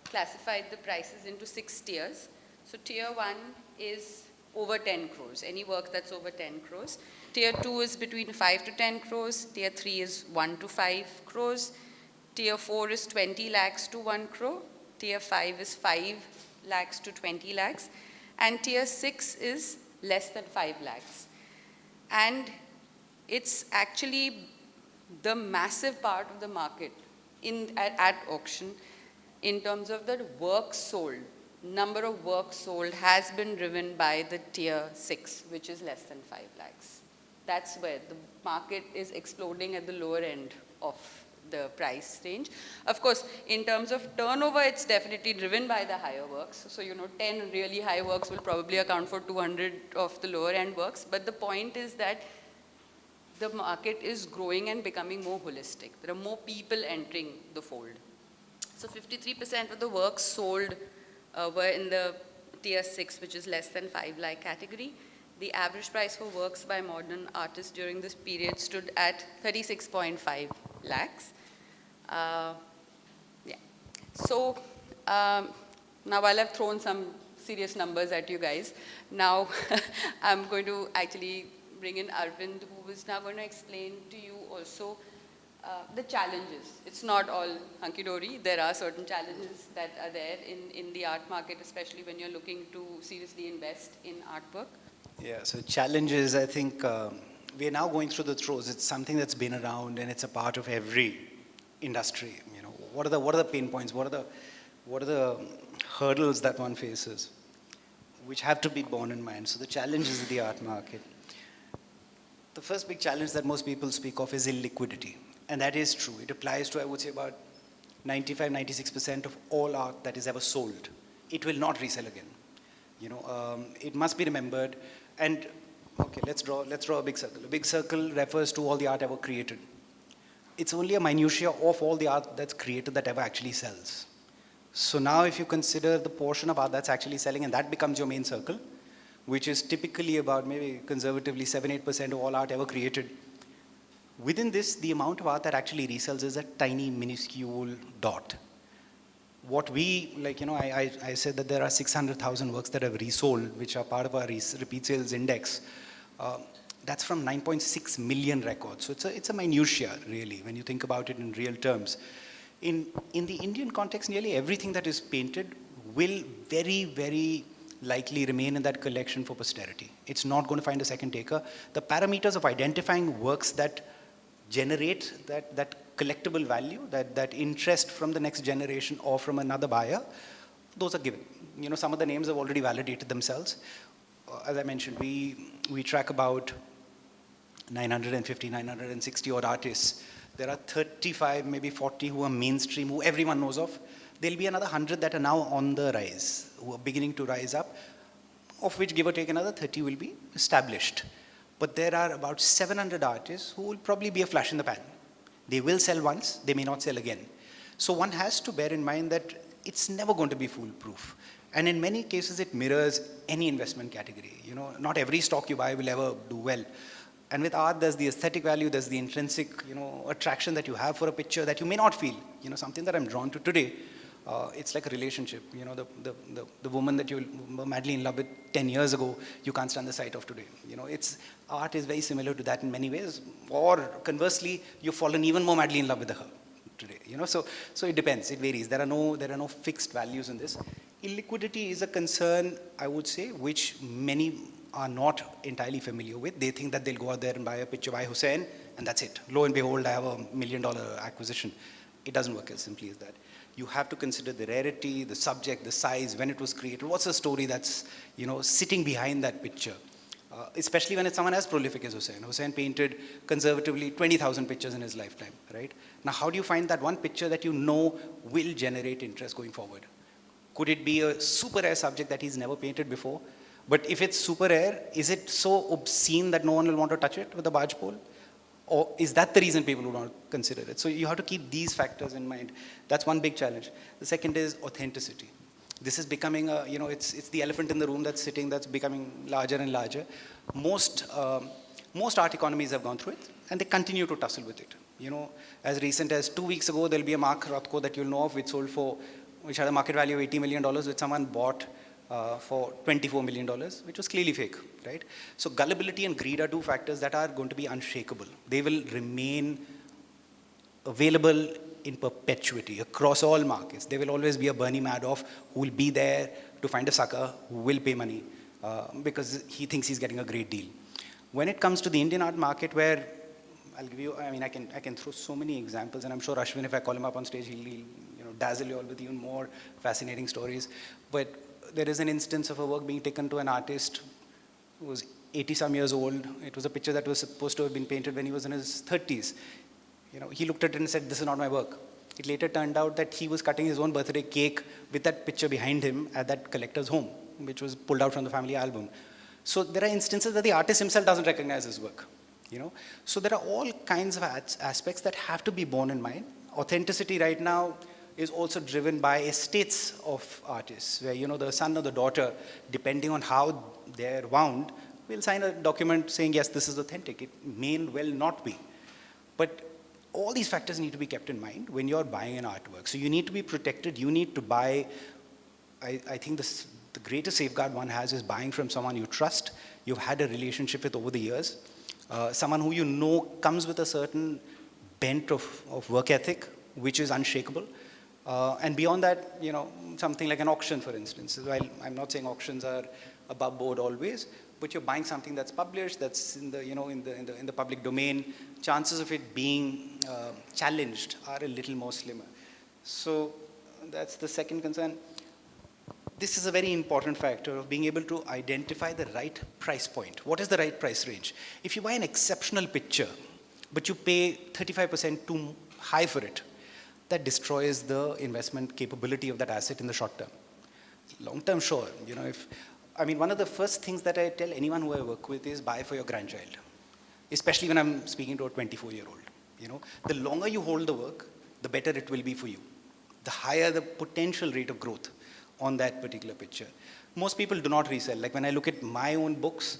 Speaker 4: classified the prices into 6 tiers. So tier 1 is over 10 crores, any work that's over 10 crores. Tier 2 is between 5 to 10 crores. Tier 3 is 1 to 5 crores. Tier 4 is 20 lakhs to 1 crore. Tier 5 is 5 lakhs to 20 lakhs. And tier 6 is less than 5 lakhs. And it's actually the massive part of the market at auction in terms of the work sold. Number of work sold has been driven by the tier 6, which is less than 5 lakhs. That's where the market is exploding at the lower end of the price range. Of course, in terms of turnover, it's definitely driven by the higher works. So, 10 really high works will probably account for 200 of the lower end works. But the point is that the market is growing and becoming more holistic. There are more people entering the fold. So 53% of the works sold were in the tier 6, which is less than 5 lakh category. The average price for works by modern artists during this period stood at 36.5 lakhs. Yeah. So now while I've thrown some serious numbers at you guys, now I'm going to actually bring in Arvind, who is now going to explain to you also the challenges. It's not all hunky-dory. There are certain challenges that are there in the art market, especially when you're looking to seriously invest in artwork.
Speaker 2: Yeah, so challenges, I think we are now going through the throes. It's something that's been around and it's a part of every industry. What are the pain points? What are the hurdles that one faces, which have to be borne in mind? So the challenges of the art market. The first big challenge that most people speak of is illiquidity. And that is true. It applies to, I would say, about 95, 96% of all art that is ever sold. It will not resell again. It must be remembered. And okay, let's draw a big circle. A big circle refers to all the art ever created. It's only a minutiae of all the art that's created that ever actually sells. So now if you consider the portion of art that's actually selling, and that becomes your main circle, which is typically about maybe conservatively 7-8% of all art ever created. Within this, the amount of art that actually resells is a tiny, minuscule dot. What we, I said that there are 600,000 works that have resold, which are part of our repeat sales index. That's from 9.6 million records. So it's a minutiae, really, when you think about it in real terms. In the Indian context, nearly everything that is painted will very, very likely remain in that collection for posterity. It's not going to find a second taker. The parameters of identifying works that generate that collectible value, that interest from the next generation or from another buyer, those are given. Some of the names have already validated themselves. As I mentioned, we track about 950, 960 odd artists. There are 35, maybe 40 who are mainstream, who everyone knows of. There'll be another 100 that are now on the rise, who are beginning to rise up, of which give or take another 30 will be established. But there are about 700 artists who will probably be a flash in the pan. They will sell once, they may not sell again. So one has to bear in mind that it's never going to be foolproof. And in many cases, it mirrors any investment category. Not every stock you buy will ever do well. And with art, there's the aesthetic value, there's the intrinsic, attraction that you have for a picture that you may not feel. Something that I'm drawn to today, it's like a relationship. The woman that you were madly in love with 10 years ago, you can't stand the sight of today. Art is very similar to that in many ways. Or conversely, you've fallen even more madly in love with her today. So it depends, it varies. There are no fixed values in this. Illiquidity is a concern, I would say, which many are not entirely familiar with. They think that they'll go out there and buy a picture by Hussein, and that's it. Lo and behold, I have $1 million acquisition. It doesn't work as simply as that. You have to consider the rarity, the subject, the size, when it was created. What's the story that's sitting behind that picture? Especially when it's someone as prolific as Hussein. Hussein painted conservatively 20,000 pictures in his lifetime, right? Now, how do you find that one picture that will generate interest going forward? Could it be a super rare subject that he's never painted before? But if it's super rare, is it so obscene that no one will want to touch it with a barge pole? Or is that the reason people would want to consider it? So you have to keep these factors in mind. That's one big challenge. The second is authenticity. This is becoming a, it's the elephant in the room that's sitting, that's becoming larger and larger. Most art economies have gone through it, and they continue to tussle with it. As recent as 2 weeks ago, there'll be a Mark Rothko that you'll know of, which had a market value of $80 million, which someone bought for $24 million, which was clearly fake, right? So gullibility and greed are two factors that are going to be unshakable. They will remain available in perpetuity across all markets. There will always be a Bernie Madoff who will be there to find a sucker who will pay money because he thinks he's getting a great deal. When it comes to the Indian art market, where I'll give you, I can throw so many examples, and I'm sure Ashwin, if I call him up on stage, he'll dazzle you all with even more fascinating stories. But there is an instance of a work being taken to an artist who was 80-some years old. It was a picture that was supposed to have been painted when he was in his 30s. He looked at it and said, "This is not my work." It later turned out that he was cutting his own birthday cake with that picture behind him at that collector's home, which was pulled out from the family album. So there are instances where the artist himself doesn't recognize his work. So there are all kinds of aspects that have to be borne in mind. Authenticity right now is also driven by estates of artists, where the son or the daughter, depending on how they're wound, will sign a document saying, yes, this is authentic. It may well not be. But all these factors need to be kept in mind when you're buying an artwork. So you need to be protected. You need to buy, I think the greatest safeguard one has is buying from someone you trust, you've had a relationship with over the years, someone who comes with a certain bent of work ethic, which is unshakable. And beyond that, something like an auction, for instance. While I'm not saying auctions are above board always, but you're buying something that's published, that's in the public domain, chances of it being challenged are a little more slimmer. So that's the second concern. This is a very important factor of being able to identify the right price point. What is the right price range? If you buy an exceptional picture, but you pay 35% too high for it, that destroys the investment capability of that asset in the short term. Long term, sure. One of the first things that I tell anyone who I work with is buy for your grandchild, especially when I'm speaking to a 24-year-old. The longer you hold the work, the better it will be for you. The higher the potential rate of growth on that particular picture. Most people do not resell. Like when I look at my own books,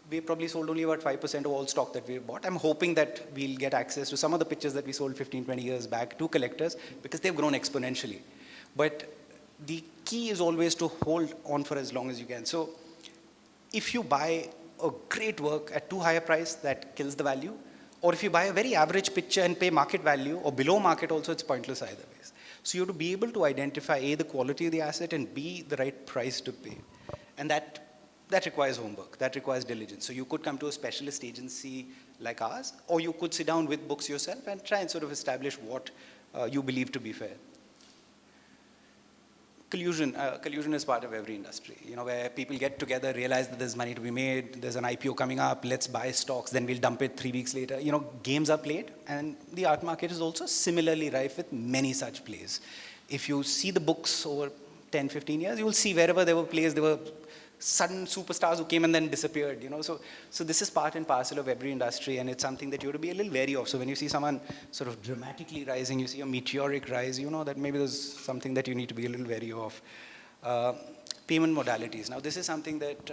Speaker 2: we probably sold only about 5% of all stock that we bought. I'm hoping that we'll get access to some of the pictures that we sold 15, 20 years back to collectors because they've grown exponentially. But the key is always to hold on for as long as you can. So if you buy a great work at too high a price, that kills the value. Or if you buy a very average picture and pay market value or below market also, it's pointless either ways. So you have to be able to identify A, the quality of the asset, and B, the right price to pay. And that requires homework, that requires diligence. So you could come to a specialist agency like ours, or you could sit down with books yourself and try and sort of establish what you believe to be fair. Collusion is part of every industry, where people get together, realize that there's money to be made, there's an IPO coming up, let's buy stocks, then we'll dump it 3 weeks later. Games are played, and the art market is also similarly rife with many such plays. If you see the books over 10, 15 years, you will see wherever there were plays, there were sudden superstars who came and then disappeared, So this is part and parcel of every industry, and it's something that you have to be a little wary of. So when you see someone sort of dramatically rising, you see a meteoric rise, that maybe there's something that you need to be a little wary of. Payment modalities. Now this is something that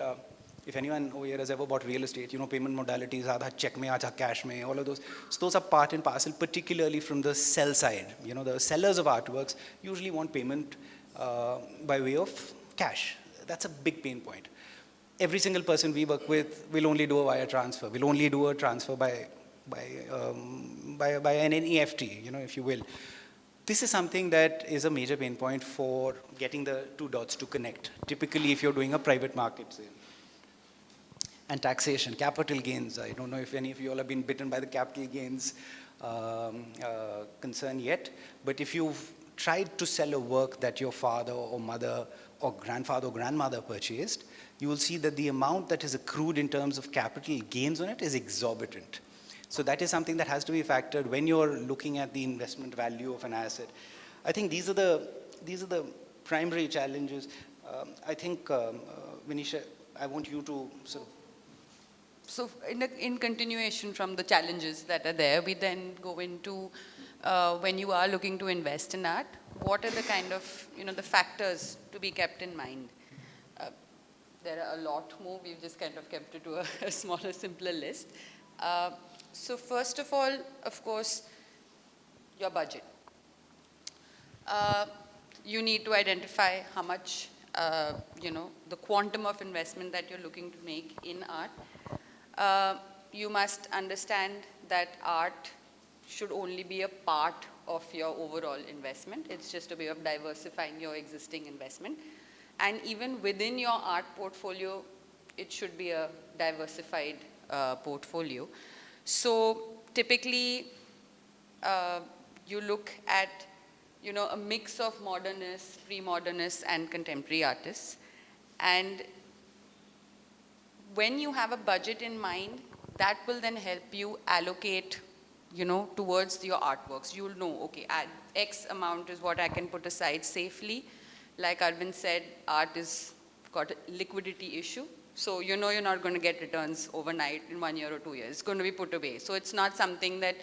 Speaker 2: if anyone over here has ever bought real estate, payment modalities, aadha check mein, aadha cash mein, all of those. So those are part and parcel, particularly from the sell side. The sellers of artworks usually want payment by way of cash. That's a big pain point. Every single person we work with will only do a wire transfer, will only do a transfer by an EFT, if you will. This is something that is a major pain point for getting the two dots to connect, typically if you're doing a private market sale. And taxation, capital gains. I don't know if any of you all have been bitten by the capital gains concern yet, but if you've tried to sell a work that your father or mother or grandfather or grandmother purchased, you will see that the amount that is accrued in terms of capital gains on it is exorbitant. So that is something that has to be factored when you're looking at the investment value of an asset. I think these are the primary challenges. I think, Vinisha, I want you to sort of.
Speaker 4: So in continuation from the challenges that are there, we then go into when you are looking to invest in art, what are the kind of, the factors to be kept in mind? There are a lot more. We've just kind of kept it to a smaller, simpler list. So first of all, of course, your budget. You need to identify how much, the quantum of investment that you're looking to make in art. You must understand that art should only be a part of your overall investment. It's just a way of diversifying your existing investment. And even within your art portfolio, it should be a diversified portfolio. So typically, you look at, a mix of modernists, pre-modernists, and contemporary artists. And when you have a budget in mind, that will then help you allocate, towards your artworks. You'll know, okay, X amount is what I can put aside safely. Like Arvind said, art is got a liquidity issue. So you're not going to get returns overnight in 1 year or 2 years. It's going to be put away. So it's not something that,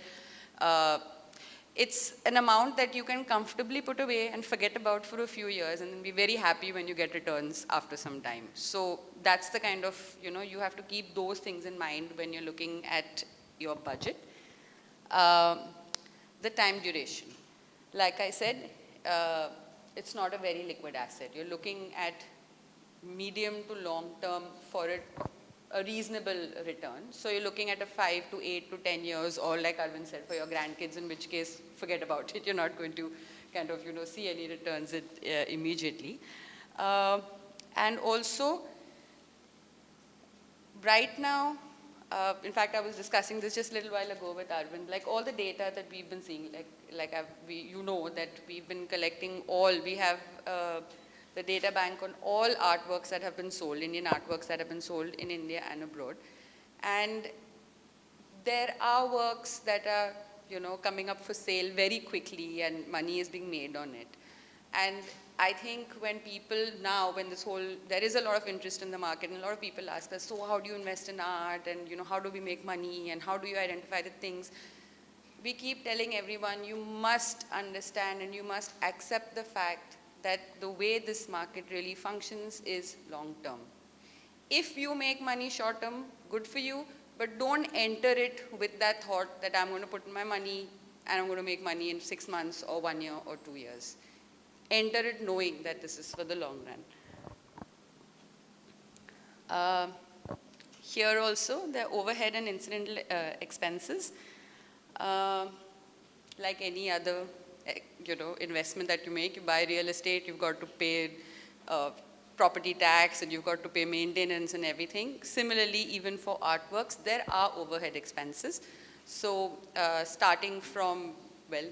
Speaker 4: it's an amount that you can comfortably put away and forget about for a few years and then be very happy when you get returns after some time. So that's the kind of, you have to keep those things in mind when you're looking at your budget. The time duration. Like I said, it's not a very liquid asset. You're looking at medium to long term for a reasonable return. So you're looking at a 5 to 8 to 10 years, or like Arvind said, for your grandkids, in which case, forget about it. You're not going to kind of, see any returns immediately. And also, right now, in fact, I was discussing this just a little while ago with Arvind, like all the data that we've been seeing, that we've been collecting we have the data bank on all artworks that have been sold, Indian artworks that have been sold in India and abroad. And there are works that are, coming up for sale very quickly and money is being made on it. And I think when there is a lot of interest in the market and a lot of people ask us, so how do you invest in art and, how do we make money and how do you identify the things? We keep telling everyone, you must understand and you must accept the fact that the way this market really functions is long term. If you make money short term, good for you, but don't enter it with that thought that I'm going to put in my money and I'm going to make money in 6 months or 1 year or 2 years. Enter it knowing that this is for the long run. Here also, the overhead and incidental expenses, like any other investment that you make. You buy real estate, you've got to pay property tax and you've got to pay maintenance and everything. Similarly, even for artworks, there are overhead expenses. So starting from,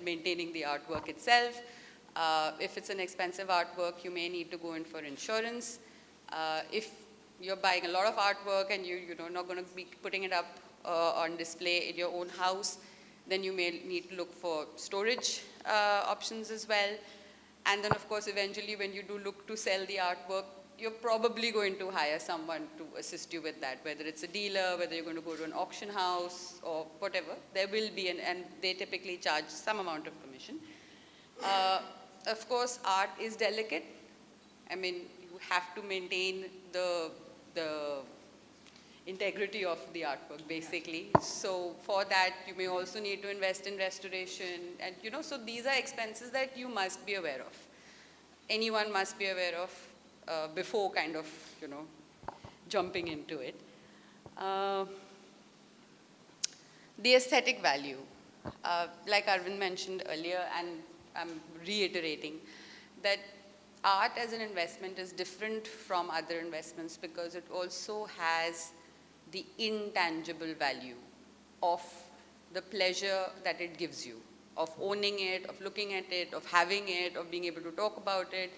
Speaker 4: maintaining the artwork itself. If it's an expensive artwork, you may need to go in for insurance. If you're buying a lot of artwork and you're not going to be putting it up on display in your own house, then you may need to look for storage options as well. And then, of course, eventually when you do look to sell the artwork, you're probably going to hire someone to assist you with that, whether it's a dealer, whether you're going to go to an auction house or whatever. There will be, and they typically charge some amount of commission. Of course, art is delicate. I mean, you have to maintain the integrity of the artwork, basically. So for that, you may also need to invest in restoration. And, so these are expenses that you must be aware of. Anyone must be aware of before kind of, jumping into it. The aesthetic value, like Arvind mentioned earlier, and I'm reiterating, that art as an investment is different from other investments because it also has the intangible value of the pleasure that it gives you, of owning it, of looking at it, of having it, of being able to talk about it.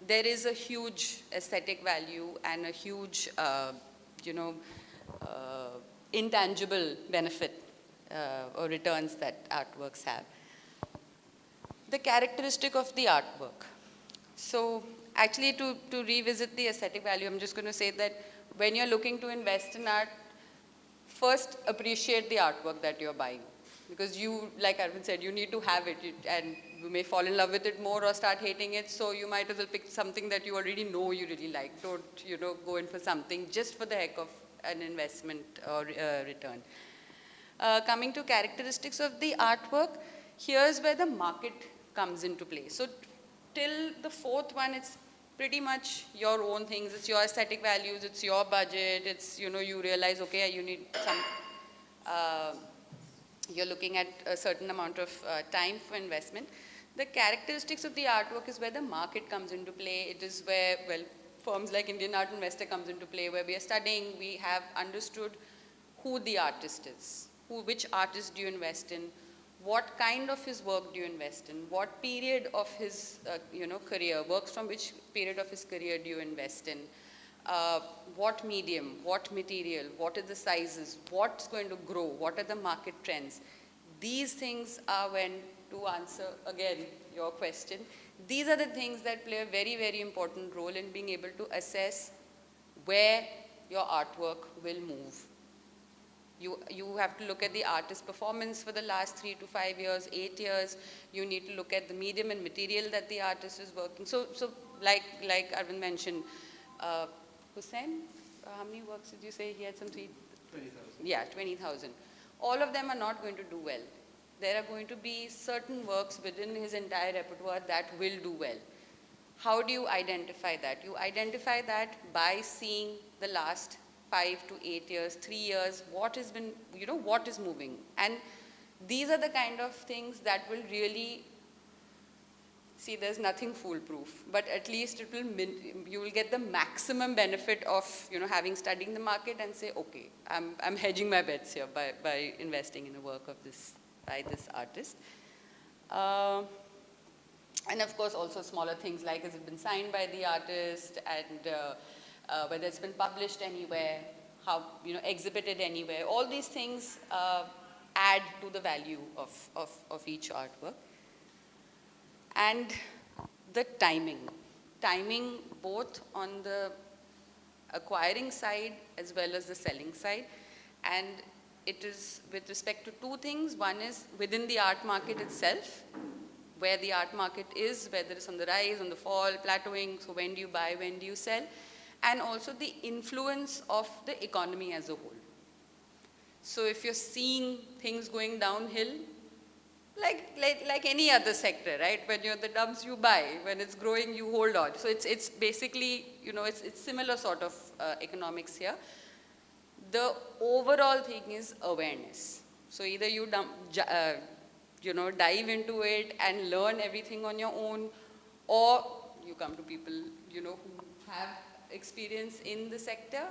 Speaker 4: There is a huge aesthetic value and a huge, intangible benefit or returns that artworks have. The characteristic of the artwork. So actually to revisit the aesthetic value, I'm just going to say that when you're looking to invest in art, first appreciate the artwork that you're buying. Because you, like Arvind said, you need to have it, and you may fall in love with it more or start hating it, so you might as well pick something that you already know you really like. Don't, go in for something just for the heck of an investment or return. Coming to characteristics of the artwork, here's where the market comes into play. So till the fourth one, it's pretty much your own things. It's your aesthetic values, it's your budget, it's, you realize, okay, you need some, you're looking at a certain amount of time for investment. The characteristics of the artwork is where the market comes into play. It is where, well, firms like Indian Art Investor comes into play, where we are studying, we have understood who the artist is, which artist do you invest in, what kind of his work do you invest in, what period of his career, works from which period of his career do you invest in, what medium, what material, what are the sizes, what's going to grow, what are the market trends. These things are when, to answer again your question, these are the things that play a very, very important role in being able to assess where your artwork will move. You have to look at the artist's performance for the last 3 to 5 years, 8 years. You need to look at the medium and material that the artist is working. So like Arvind mentioned, Hussain, how many works did you say he had? Some 20,000. Yeah, 20,000. All of them are not going to do well. There are going to be certain works within his entire repertoire that will do well. How do you identify that? You identify that by seeing the last 5 to 8 years, 3 years, what has been, what is moving. And these are the kind of things that will really, see, there's nothing foolproof, but at least it will, you will get the maximum benefit of, having studied the market and say, okay, I'm hedging my bets here by investing in a work of this, by this artist. And of course, also smaller things like, has it been signed by the artist, and whether it's been published anywhere, how, exhibited anywhere. All these things add to the value of each artwork. And the timing. Timing both on the acquiring side as well as the selling side. And it is with respect to two things. One is within the art market itself, where the art market is, whether it's on the rise, on the fall, plateauing, so when do you buy, when do you sell, and also the influence of the economy as a whole. So if you're seeing things going downhill, like any other sector, right? When you're the dumps, you buy. When it's growing, you hold on. So it's basically, it's similar sort of economics here. The overall thing is awareness. So either you dive into it and learn everything on your own, or you come to people, who have experience in the sector,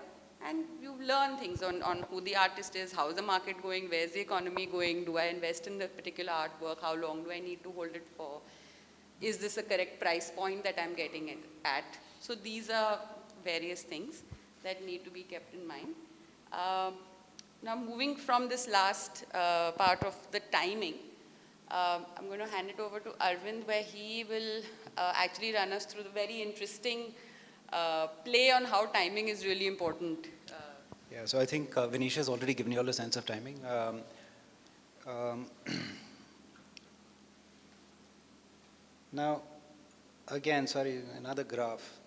Speaker 4: and you learn things on who the artist is, how's the market going, where's the economy going, do I invest in the particular artwork, how long do I need to hold it for, is this a correct price point that I'm getting it at. So these are various things that need to be kept in mind. Now moving from this last part of the timing, I'm going to hand it over to Arvind, where he will actually run us through the very interesting play on how timing is really important.
Speaker 2: Yeah, so I think Venetia has already given you all a sense of timing. Now, again, sorry, another graph.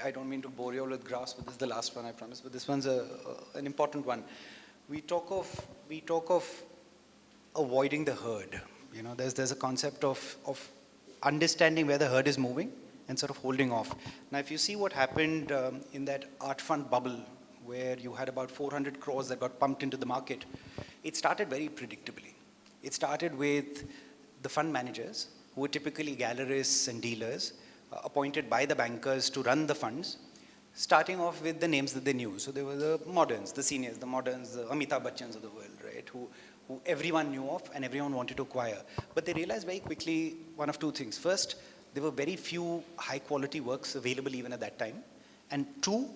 Speaker 2: I don't mean to bore you all with graphs, but this is the last one, I promise. But this one's an important one. We talk of avoiding the herd. There's a concept of understanding where the herd is moving and sort of holding off. Now, if you see what happened in that art fund bubble, where you had about 400 crores that got pumped into the market, it started very predictably. It started with the fund managers, who were typically gallerists and dealers, appointed by the bankers to run the funds, starting off with the names that they knew. So there were the moderns, the seniors, the moderns, the Amitabh Bachchans of the world, right, who everyone knew of and everyone wanted to acquire. But they realized very quickly one of two things. First, there were very few high-quality works available even at that time. And two,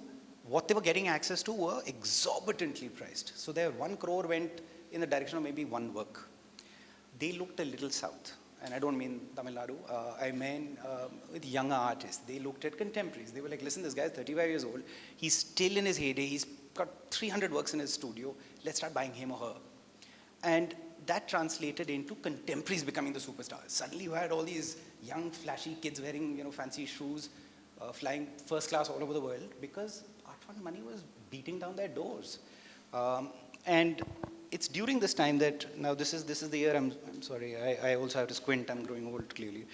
Speaker 2: what they were getting access to were exorbitantly priced. So their 1 crore went in the direction of maybe one work. They looked a little south. And I don't mean Tamil Nadu, I mean with younger artists. They looked at contemporaries. They were like, listen, this guy's 35 years old. He's still in his heyday. He's got 300 works in his studio. Let's start buying him or her. And that translated into contemporaries becoming the superstars. Suddenly you had all these young, flashy kids wearing, fancy shoes, flying first class all over the world because art fund money was beating down their doors. And it's during this time that, now this is the year, I'm sorry, I also have to squint, I'm growing old clearly.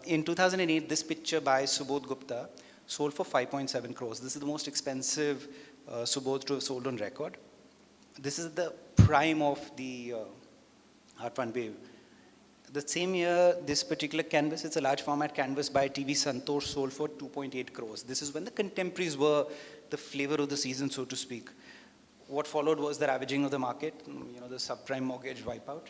Speaker 2: In 2008, this picture by Subodh Gupta sold for 5.7 crores. This is the most expensive Subodh to have sold on record. This is the prime of the art fund wave. The same year, this particular canvas, it's a large format canvas by TV Santosh, sold for 2.8 crores. This is when the contemporaries were the flavor of the season, so to speak. What followed was the ravaging of the market, the subprime mortgage wipeout.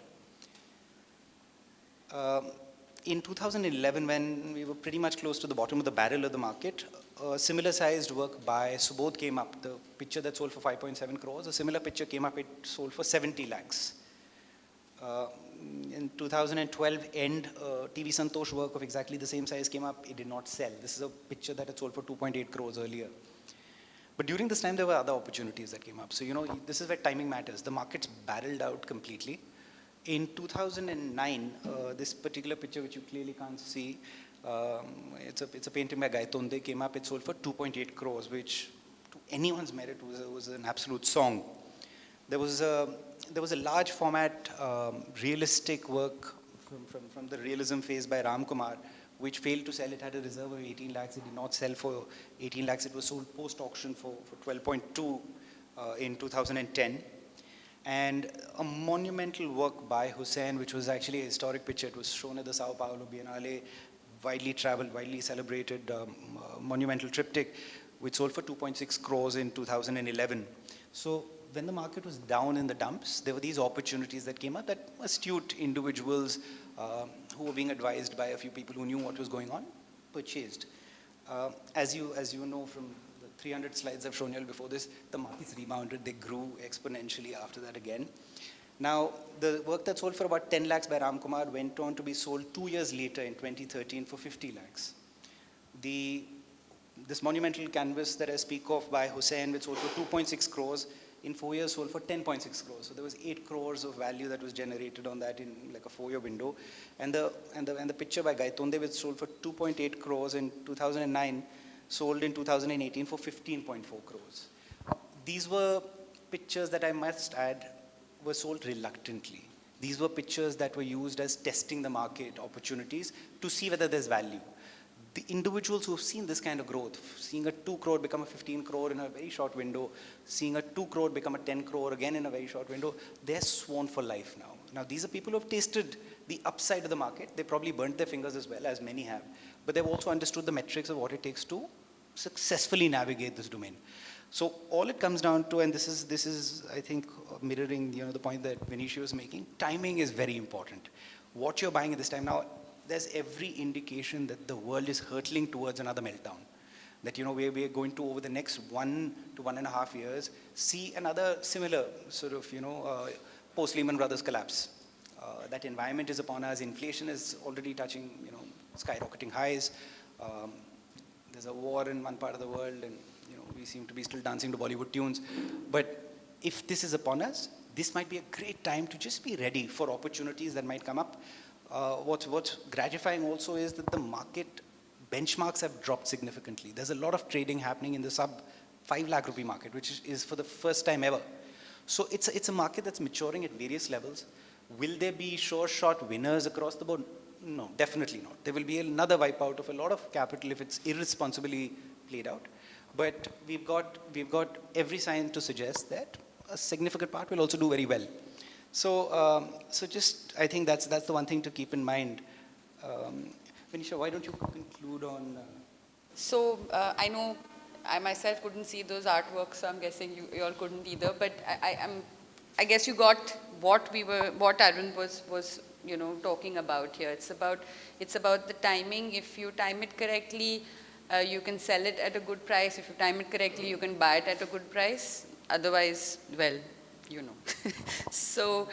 Speaker 2: In 2011, when we were pretty much close to the bottom of the barrel of the market, a similar sized work by Subodh came up. The picture that sold for 5.7 crores, a similar picture came up, it sold for 70 lakhs. In 2012 end, TV Santosh work of exactly the same size came up, it did not sell. This is a picture that had sold for 2.8 crores earlier. But during this time, there were other opportunities that came up. So, this is where timing matters. The market's barreled out completely. In 2009, this particular picture, which you clearly can't see, it's a painting by Gaitonde, came up, it sold for 2.8 crores, which to anyone's merit was an absolute song. There was a large format realistic work from the realism phase by Ram Kumar, which failed to sell. It had a reserve of 18 lakhs. It did not sell for 18 lakhs. It was sold post-auction for 12.2 in 2010. And a monumental work by Hussein, which was actually a historic picture. It was shown at the Sao Paulo Biennale, widely traveled, widely celebrated, monumental triptych, which sold for 2.6 crores in 2011. So when the market was down in the dumps, there were these opportunities that came up that astute individuals who were being advised by a few people who knew what was going on, purchased. As you know from the 300 slides I've shown you before this, the markets rebounded, they grew exponentially after that again. Now, the work that sold for about 10 lakhs by Ram Kumar went on to be sold 2 years later in 2013 for 50 lakhs. This monumental canvas that I speak of by Hussein, which sold for 2.6 crores, in 4 years sold for 10.6 crores. So there was 8 crores of value that was generated on that in like a 4-year window. And the picture by Gaitonde, which sold for 2.8 crores in 2009, sold in 2018 for 15.4 crores. These were pictures that I must add were sold reluctantly. These were pictures that were used as testing the market opportunities to see whether there's value. The individuals who've seen this kind of growth, seeing a 2 crore become a 15 crore in a very short window, seeing a 2 crore become a 10 crore again in a very short window, they're sworn for life now. Now, these are people who have tasted the upside of the market. They probably burnt their fingers as well, as many have. But they've also understood the metrics of what it takes to successfully navigate this domain. So all it comes down to, and this is I think, mirroring the point that Vinishi was making, timing is very important. What you're buying at this time now, there's every indication that the world is hurtling towards another meltdown. That we're going to, over the next 1 to 1.5 years, see another similar sort of post Lehman Brothers collapse. That environment is upon us. Inflation is already touching skyrocketing highs. There's a war in one part of the world, and we seem to be still dancing to Bollywood tunes. But if this is upon us, this might be a great time to just be ready for opportunities that might come up. What's gratifying also is that the market benchmarks have dropped significantly. There's a lot of trading happening in the sub 5 lakh rupee market, which is for the first time ever. So it's a market that's maturing at various levels. Will there be sure shot winners across the board? No, definitely not. There will be another wipeout of a lot of capital if it's irresponsibly played out. But we've got every sign to suggest that a significant part will also do very well. So, I think that's the one thing to keep in mind. Vinisha, why don't you conclude on?
Speaker 4: So I know I myself couldn't see those artworks, so I'm guessing you all couldn't either. But I guess you got what Arvind was talking about here. It's about the timing. If you time it correctly, you can sell it at a good price. If you time it correctly, you can buy it at a good price. Otherwise, well. So,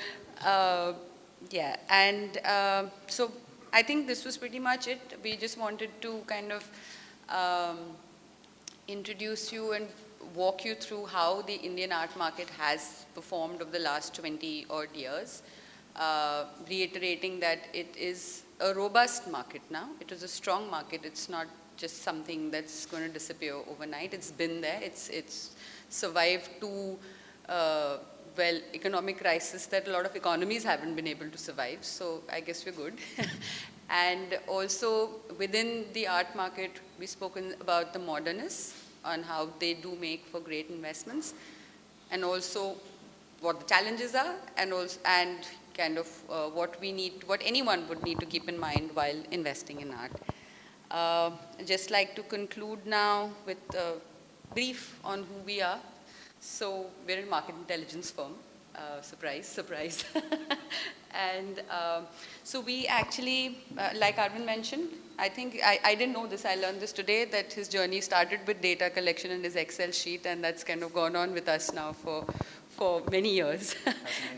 Speaker 4: yeah, and so I think this was pretty much it. We just wanted to kind of introduce you and walk you through how the Indian art market has performed over the last 20 odd years. reiterating that it is a robust market now. It is a strong market. It's not just something that's going to disappear overnight. It's been there. It's survived two economic crisis that a lot of economies haven't been able to survive. So I guess we're good. And also within the art market, we've spoken about the modernists on how they do make for great investments, and also what the challenges are, and also kind of what anyone would need to keep in mind while investing in art. I'd just like to conclude now with a brief on who we are. So we're a market intelligence firm. Surprise, surprise. And so we actually, like Arvind mentioned, I think, I didn't know this, I learned this today, that his journey started with data collection in his Excel sheet, and that's kind of gone on with us now for many years.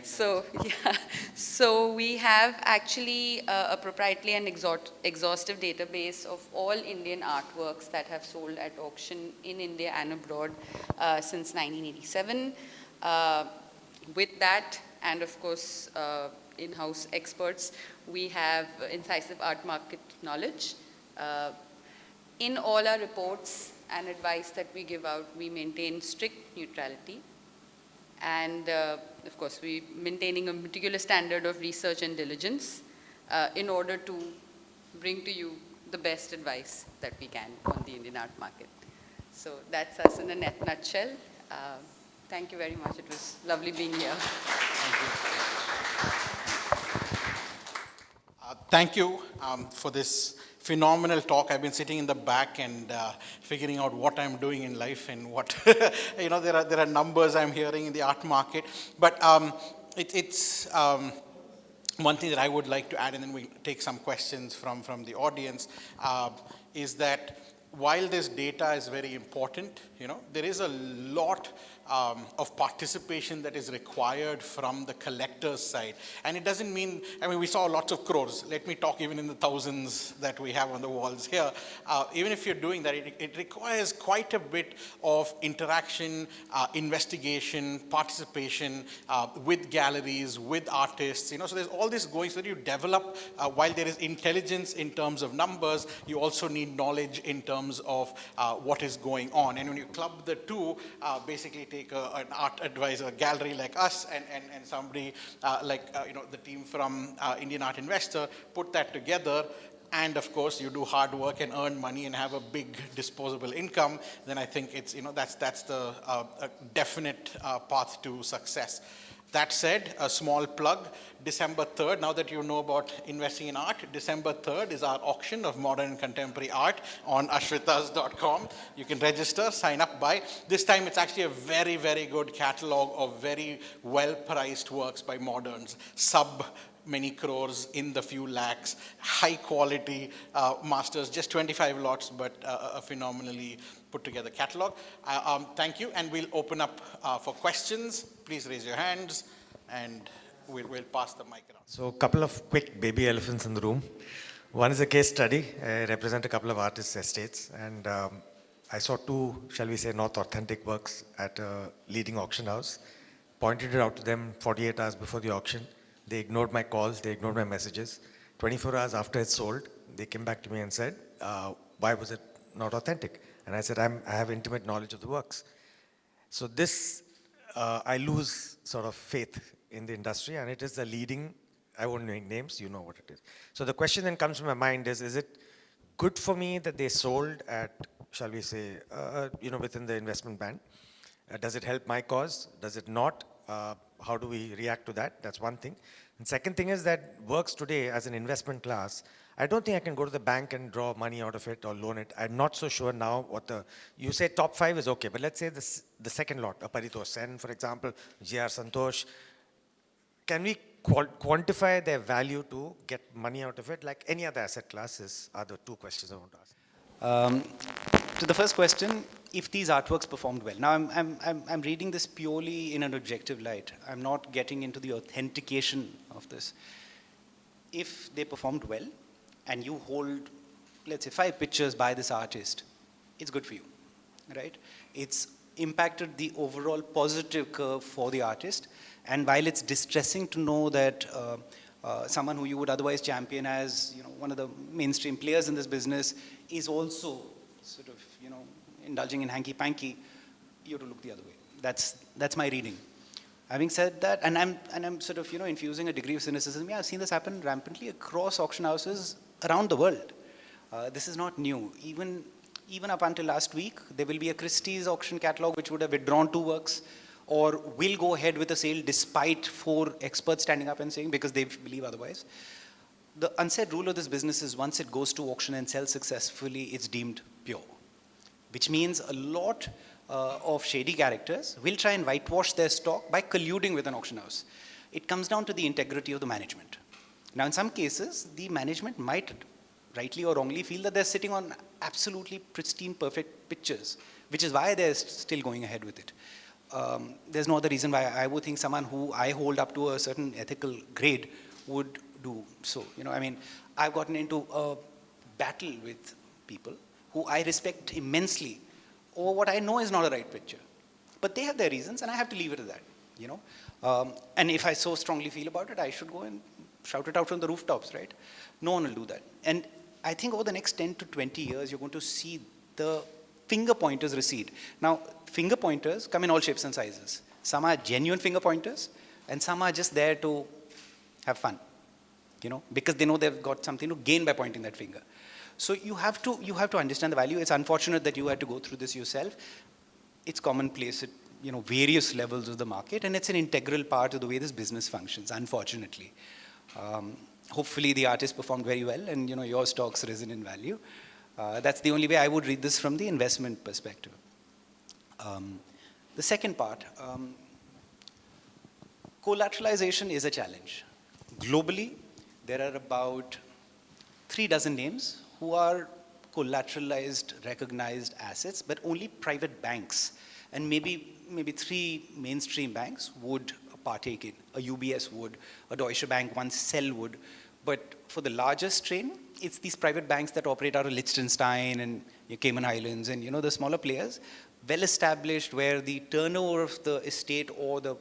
Speaker 4: So, yeah. So we have actually a proprietary and exhaustive database of all Indian artworks that have sold at auction in India and abroad since 1987. With that, and of course, in-house experts, we have incisive art market knowledge. In all our reports and advice that we give out, we maintain strict neutrality. And of course, we maintaining a meticulous standard of research and diligence in order to bring to you the best advice that we can on the Indian art market. So that's us in a nutshell. Thank you very much. It was lovely being here.
Speaker 1: Thank you for this phenomenal talk. I've been sitting in the back and figuring out what I'm doing in life and what, there are numbers I'm hearing in the art market. But it's one thing that I would like to add, and then we'll take some questions from the audience, is that while this data is very important, there is a lot of participation that is required from the collector's side. And it doesn't mean, we saw lots of crores. Let me talk even in the thousands that we have on the walls here. Even if you're doing that, it requires quite a bit of interaction, investigation, participation with galleries, with artists. So there's all this going, so that you develop, while there is intelligence in terms of numbers, you also need knowledge in terms of what is going on. And when you club the two, basically take an art advisor, gallery like us, and somebody like the team from Indian Art Investor, put that together, and of course you do hard work and earn money and have a big disposable income, then I think it's that's the definite path to success. That said, a small plug, December 3rd, now that you know about investing in art, December 3rd is our auction of modern and contemporary art on ashritas.com. You can register, sign up, buy. This time it's actually a very, very good catalog of very well-priced works by moderns, many crores, in the few lakhs, high quality masters, just 25 lots, but a phenomenally put together catalog. Thank you, and we'll open up for questions. Please raise your hands, and we'll pass the mic around.
Speaker 6: So a couple of quick baby elephants in the room. One is a case study. I represent a couple of artists' estates, and I saw two, shall we say, not authentic works at a leading auction house. Pointed it out to them 48 hours before the auction. They ignored my calls, they ignored my messages. 24 hours after it sold, they came back to me and said, why was it not authentic? And I said, I have intimate knowledge of the works. So this, I lose sort of faith in the industry, and it is the leading, I won't name names, you know what it is. So the question then comes to my mind is it good for me that they sold at, shall we say, within the investment band? Does it help my cause? Does it not? How do we react to that? That's one thing. And second thing is that works today as an investment class, I don't think I can go to the bank and draw money out of it or loan it. I'm not so sure now you say top 5 is okay, but let's say the second lot, Paritosh Sen, for example, G.R. Santosh, can we quantify their value to get money out of it like any other asset classes are the two questions I want to ask.
Speaker 2: To the first question, if these artworks performed well. Now, I'm reading this purely in an objective light. I'm not getting into the authentication of this. If they performed well, and you hold, let's say, 5 pictures by this artist, it's good for you, right? It's impacted the overall positive curve for the artist. And while it's distressing to know that someone who you would otherwise champion as, you know, one of the mainstream players in this business is also sort of, you know, indulging in hanky-panky, you have to look the other way. That's my reading. Having said that, and I'm sort of, you know, infusing a degree of cynicism. Yeah, I've seen this happen rampantly across auction houses around the world. This is not new. Even up until last week, there will be a Christie's auction catalog which would have withdrawn 2 works, or will go ahead with a sale despite 4 experts standing up and saying, because they believe otherwise. The unsaid rule of this business is once it goes to auction and sells successfully, it's deemed pure. Which means a lot of shady characters will try and whitewash their stock by colluding with an auction house. It comes down to the integrity of the management. Now, in some cases, the management might rightly or wrongly feel that they're sitting on absolutely pristine, perfect pictures, which is why they're still going ahead with it. There's no other reason why I would think someone who I hold up to a certain ethical grade would do so. You know, I mean, I've gotten into a battle with people who I respect immensely over what I know is not a right picture. But they have their reasons, and I have to leave it at that, you know. And if I so strongly feel about it, I should go and shout it out from the rooftops, right? No one will do that. And I think over the next 10 to 20 years, you're going to see the finger pointers recede. Now, finger pointers come in all shapes and sizes. Some are genuine finger pointers, and some are just there to have fun, you know, because they know they've got something to gain by pointing that finger. So you have to understand the value. It's unfortunate that you had to go through this yourself. It's commonplace at, you know, various levels of the market, and it's an integral part of the way this business functions, unfortunately. Hopefully the artist performed very well, and, you know, your stock's risen in value. That's the only way I would read this from the investment perspective. The second part, collateralization is a challenge. Globally, there are about 36 names who are collateralized, recognized assets, but only private banks and maybe 3 mainstream banks would partake in. A UBS would, a Deutsche Bank, one Cell would. But for the largest strain, it's these private banks that operate out of Liechtenstein and Cayman Islands and, you know, the smaller players, well established, where the turnover of the estate or the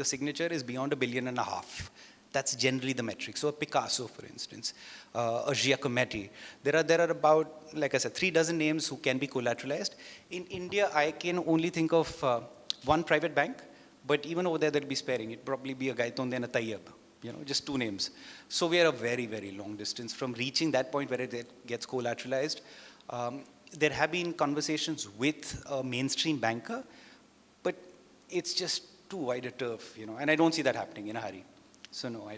Speaker 2: signature is beyond $1.5 billion. That's generally the metric. So a Picasso, for instance, a Giacometti. There are about, like I said, 36 names who can be collateralized. In India, I can only think of one private bank, but even over there, they'll be sparing. It'd probably be a Gaitonde and a Tayyab, you know, just 2 names. So we are a very, very long distance from reaching that point where it gets collateralized. There have been conversations with a mainstream banker, but it's just too wide a turf, you know, and I don't see that happening in a hurry. So no, I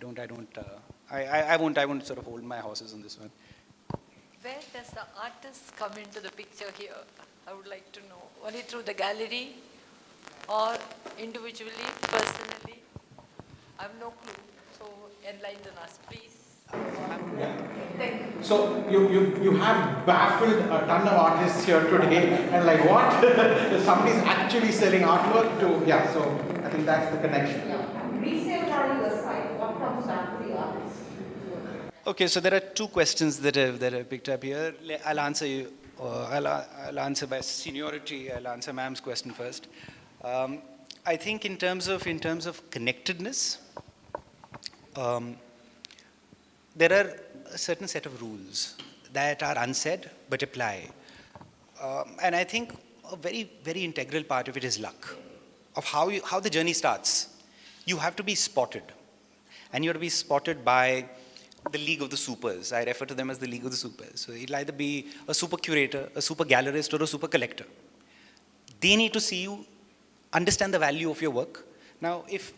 Speaker 2: won't sort of hold my horses on this one.
Speaker 7: Where does the artist come into the picture here? I would like to know. Only through the gallery or individually, personally? I have no clue. So enlighten us, please.
Speaker 1: So you have baffled a ton of artists here today, and like what? Somebody's actually selling artwork to, yeah, so I think that's the connection.
Speaker 3: Resale value aside, what comes back to the artist?
Speaker 2: Okay, so there are 2 questions that I've picked up here. I'll answer you. I'll answer by seniority. I'll answer ma'am's question first. I think in terms of connectedness, there are a certain set of rules that are unsaid but apply. And I think a very, very integral part of it is luck, of how the journey starts. You have to be spotted. And you have to be spotted by the League of the Supers. I refer to them as the League of the Supers. So it'll either be a super curator, a super gallerist, or a super collector. They need to see you, understand the value of your work. Now, if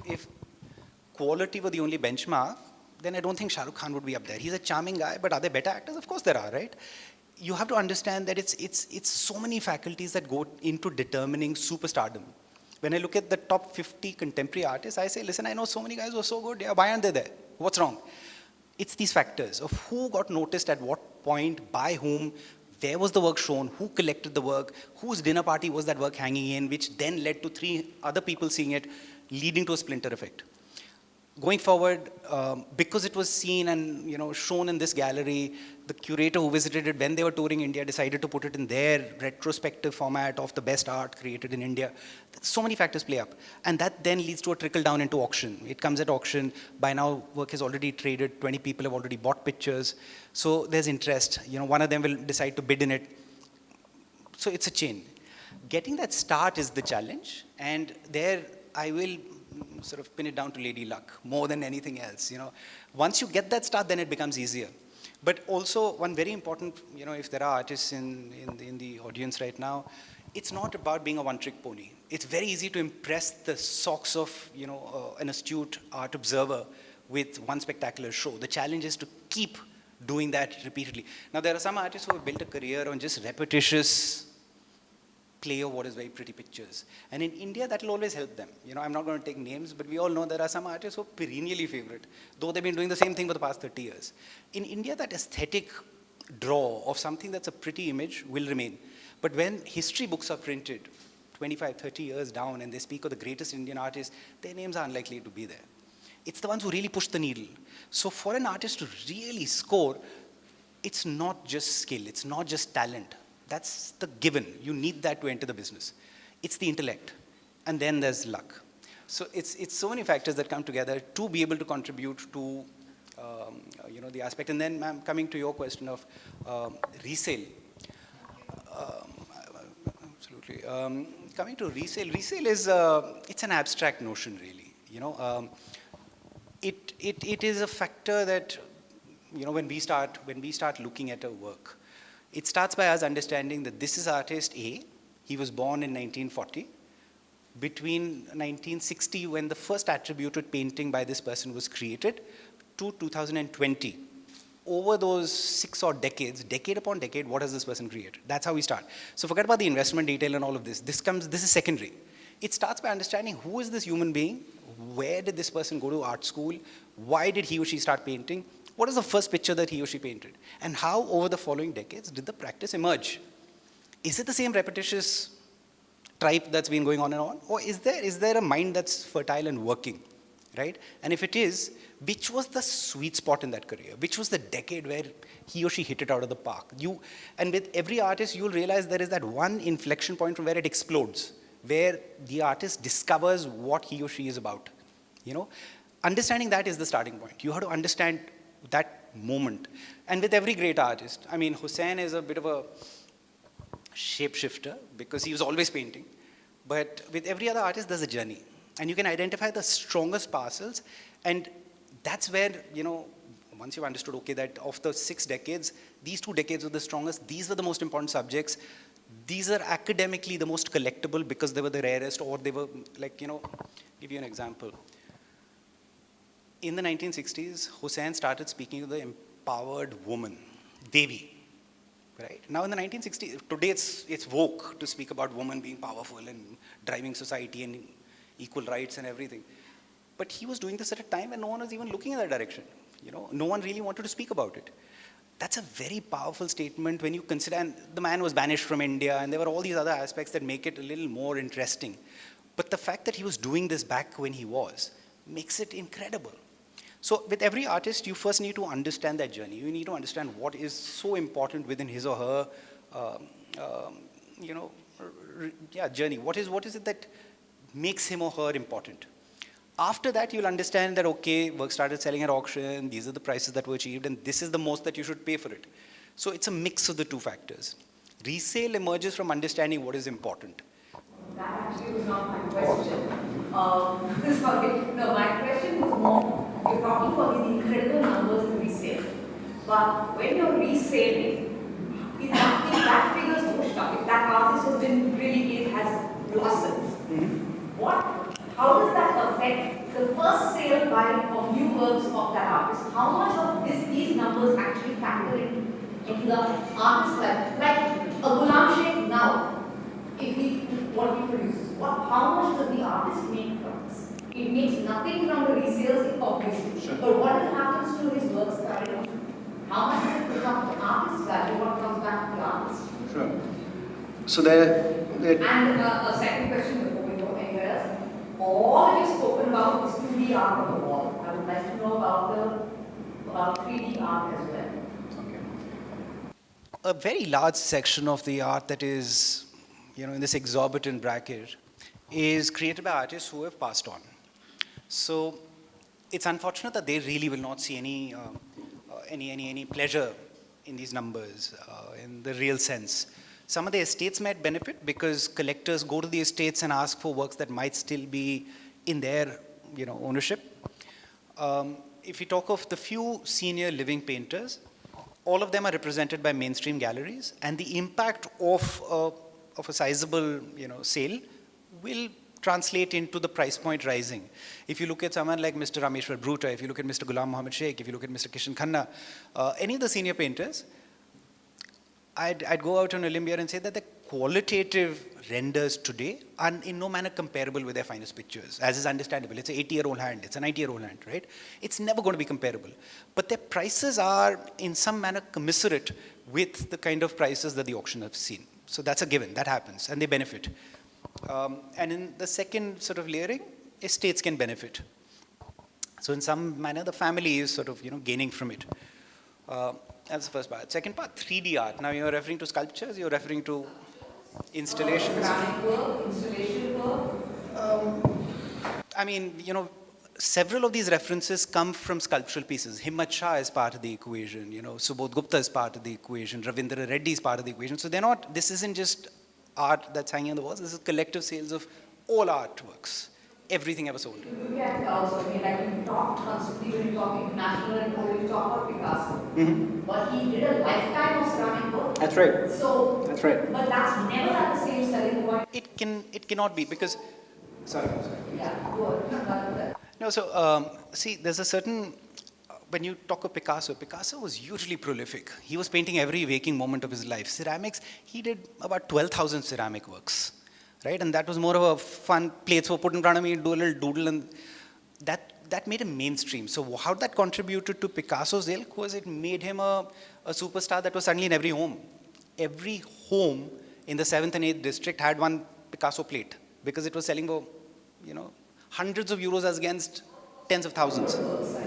Speaker 2: quality were the only benchmark, then I don't think Shah Rukh Khan would be up there. He's a charming guy, but are there better actors? Of course there are, right? You have to understand that it's so many faculties that go into determining superstardom. When I look at the top 50 contemporary artists, I say, listen, I know so many guys who are so good. Yeah, why aren't they there? What's wrong? It's these factors of who got noticed at what point, by whom, where was the work shown, who collected the work, whose dinner party was that work hanging in, which then led to 3 other people seeing it, leading to a splinter effect. going forward, because it was seen and shown in this gallery, the curator who visited it when they were touring India decided to put it in their retrospective format of the best art created in India. So many factors play up, and that then leads to a trickle down into auction. It comes at auction. By now, work has already traded. 20 people have already bought pictures, so there's interest. One of them will decide to bid in it. So it's a chain. Getting that start is the challenge, and there I will sort of pin it down to Lady Luck more than anything else. Once you get that start, then it becomes easier. But also one very important, if there are artists in the audience right now, it's not about being a one-trick pony. It's very easy to impress the socks of an astute art observer with one spectacular show. The challenge is to keep doing that repeatedly. Now there are some artists who have built a career on just repetitious play of what is very pretty pictures. And in India, that will always help them. I'm not going to take names, but we all know there are some artists who are perennially favorite, though they've been doing the same thing for the past 30 years. In India, that aesthetic draw of something that's a pretty image will remain. But when history books are printed 25, 30 years down and they speak of the greatest Indian artists, their names are unlikely to be there. It's the ones who really push the needle. So for an artist to really score, it's not just skill, it's not just talent. That's the given. You need that to enter the business. It's the intellect. And then there's luck. So it's so many factors that come together to be able to contribute to the aspect. And then, ma'am, coming to your question of resale. Absolutely. Coming to resale is it's an abstract notion, really. It is a factor that when we start looking at a work, it starts by us understanding that this is artist A. He was born in 1940. Between 1960, when the first attributed painting by this person was created, to 2020. Over those 6 odd decades, decade upon decade, what has this person created? That's how we start. So forget about the investment detail and all of this. This is secondary. It starts by understanding who is this human being? Where did this person go to art school? Why did he or she start painting? What is the first picture that he or she painted? And how, over the following decades, did the practice emerge? Is it the same repetitious tripe that's been going on and on? Or is there a mind that's fertile and working, right? And if it is, which was the sweet spot in that career? Which was the decade where he or she hit it out of the park? And with every artist, you'll realize there is that one inflection point from where it explodes, where the artist discovers what he or she is about. Understanding that is the starting point. You have to understand that moment. And with every great artist, I mean, Hussain is a bit of a shapeshifter because he was always painting. But with every other artist, there's a journey. And you can identify the strongest parcels. And that's where, once you've understood, okay, that of the 6 decades, these 2 decades were the strongest. These were the most important subjects. These are academically the most collectible because they were the rarest, or they were give you an example. In the 1960s, Hussain started speaking to the empowered woman, Devi. Right? Now in the 1960s, today it's vogue to speak about women being powerful and driving society and equal rights and everything. But he was doing this at a time when no one was even looking in that direction. No one really wanted to speak about it. That's a very powerful statement when you consider, and the man was banished from India, and there were all these other aspects that make it a little more interesting. But the fact that he was doing this back when he was makes it incredible. So with every artist, you first need to understand that journey. You need to understand what is so important within his or her, journey. What is it that makes him or her important? After that, you'll understand that, okay, work started selling at auction, these are the prices that were achieved, and this is the most that you should pay for it. So it's a mix of the 2 factors. Resale emerges from understanding what is important.
Speaker 8: That actually was not my question. Sorry. No, my question was more, you're talking about these incredible numbers in resale. But when you're reselling, if that figure is pushed up, if that artist has been really, it has blossomed, how does that affect the first sale of new works of that artist? How much of these numbers actually factor into the artist's life? Like a Ghulam Sheikh now, what he produces, how much does the artist make from this? It makes nothing from the resales, obviously. Sure. But what happens to his works currently? How much does it become the artist's value? What comes back to the artist?
Speaker 2: Sure. So there.
Speaker 8: And a second question before we go anywhere else. All that you've spoken about is to 2D art on the wall. I would like to know about 3D art as well.
Speaker 2: A very large section of the art that is, in this exorbitant bracket is created by artists who have passed on. So it's unfortunate that they really will not see any pleasure in these numbers in the real sense. Some of the estates might benefit because collectors go to the estates and ask for works that might still be in their ownership. If you talk of the few senior living painters, all of them are represented by mainstream galleries, and the impact of a sizable sale will translate into the price point rising. If you look at someone like Mr. Rameshwar Bruta, if you look at Mr. Ghulam Muhammad Sheikh, if you look at Mr. Kishan Khanna, any of the senior painters, I'd go out on a limb here and say that the qualitative renders today are in no manner comparable with their finest pictures, as is understandable. It's an 80-year-old hand, it's a 90-year-old hand, right? It's never going to be comparable. But their prices are in some manner commiserate with the kind of prices that the auction has seen. So that's a given, that happens, and they benefit. And in the second sort of layering, estates can benefit. So in some manner, the family is sort of, gaining from it. That's the first part. Second part, 3D art. Now you're referring to sculptures, you're referring to installations.
Speaker 8: Ceramic work, installation work.
Speaker 2: Several of these references come from sculptural pieces. Himmat Shah is part of the equation, Subodh Gupta is part of the equation, Ravindra Reddy is part of the equation. So this isn't just art that's hanging on the walls, this is collective sales of all artworks, everything ever sold.
Speaker 8: Look at also, like you talk constantly when you talk international and when you talk about Picasso. But he did a lifetime of ceramic work.
Speaker 2: That's right.
Speaker 8: So,
Speaker 2: that's right.
Speaker 8: But that's never at the same selling point.
Speaker 2: It cannot be because, sorry.
Speaker 8: Yeah, go on.
Speaker 2: No, so see, there's a certain, when you talk of Picasso was hugely prolific. He was painting every waking moment of his life. Ceramics, he did about 12,000 ceramic works, right? And that was more of a fun plates were put in front of me, do a little doodle, and that made him mainstream. So how that contributed to Picasso's ilk was it made him a superstar that was suddenly in every home. Every home in the 7th and 8th district had one Picasso plate because it was selling for, hundreds of euros as against tens of thousands.
Speaker 8: I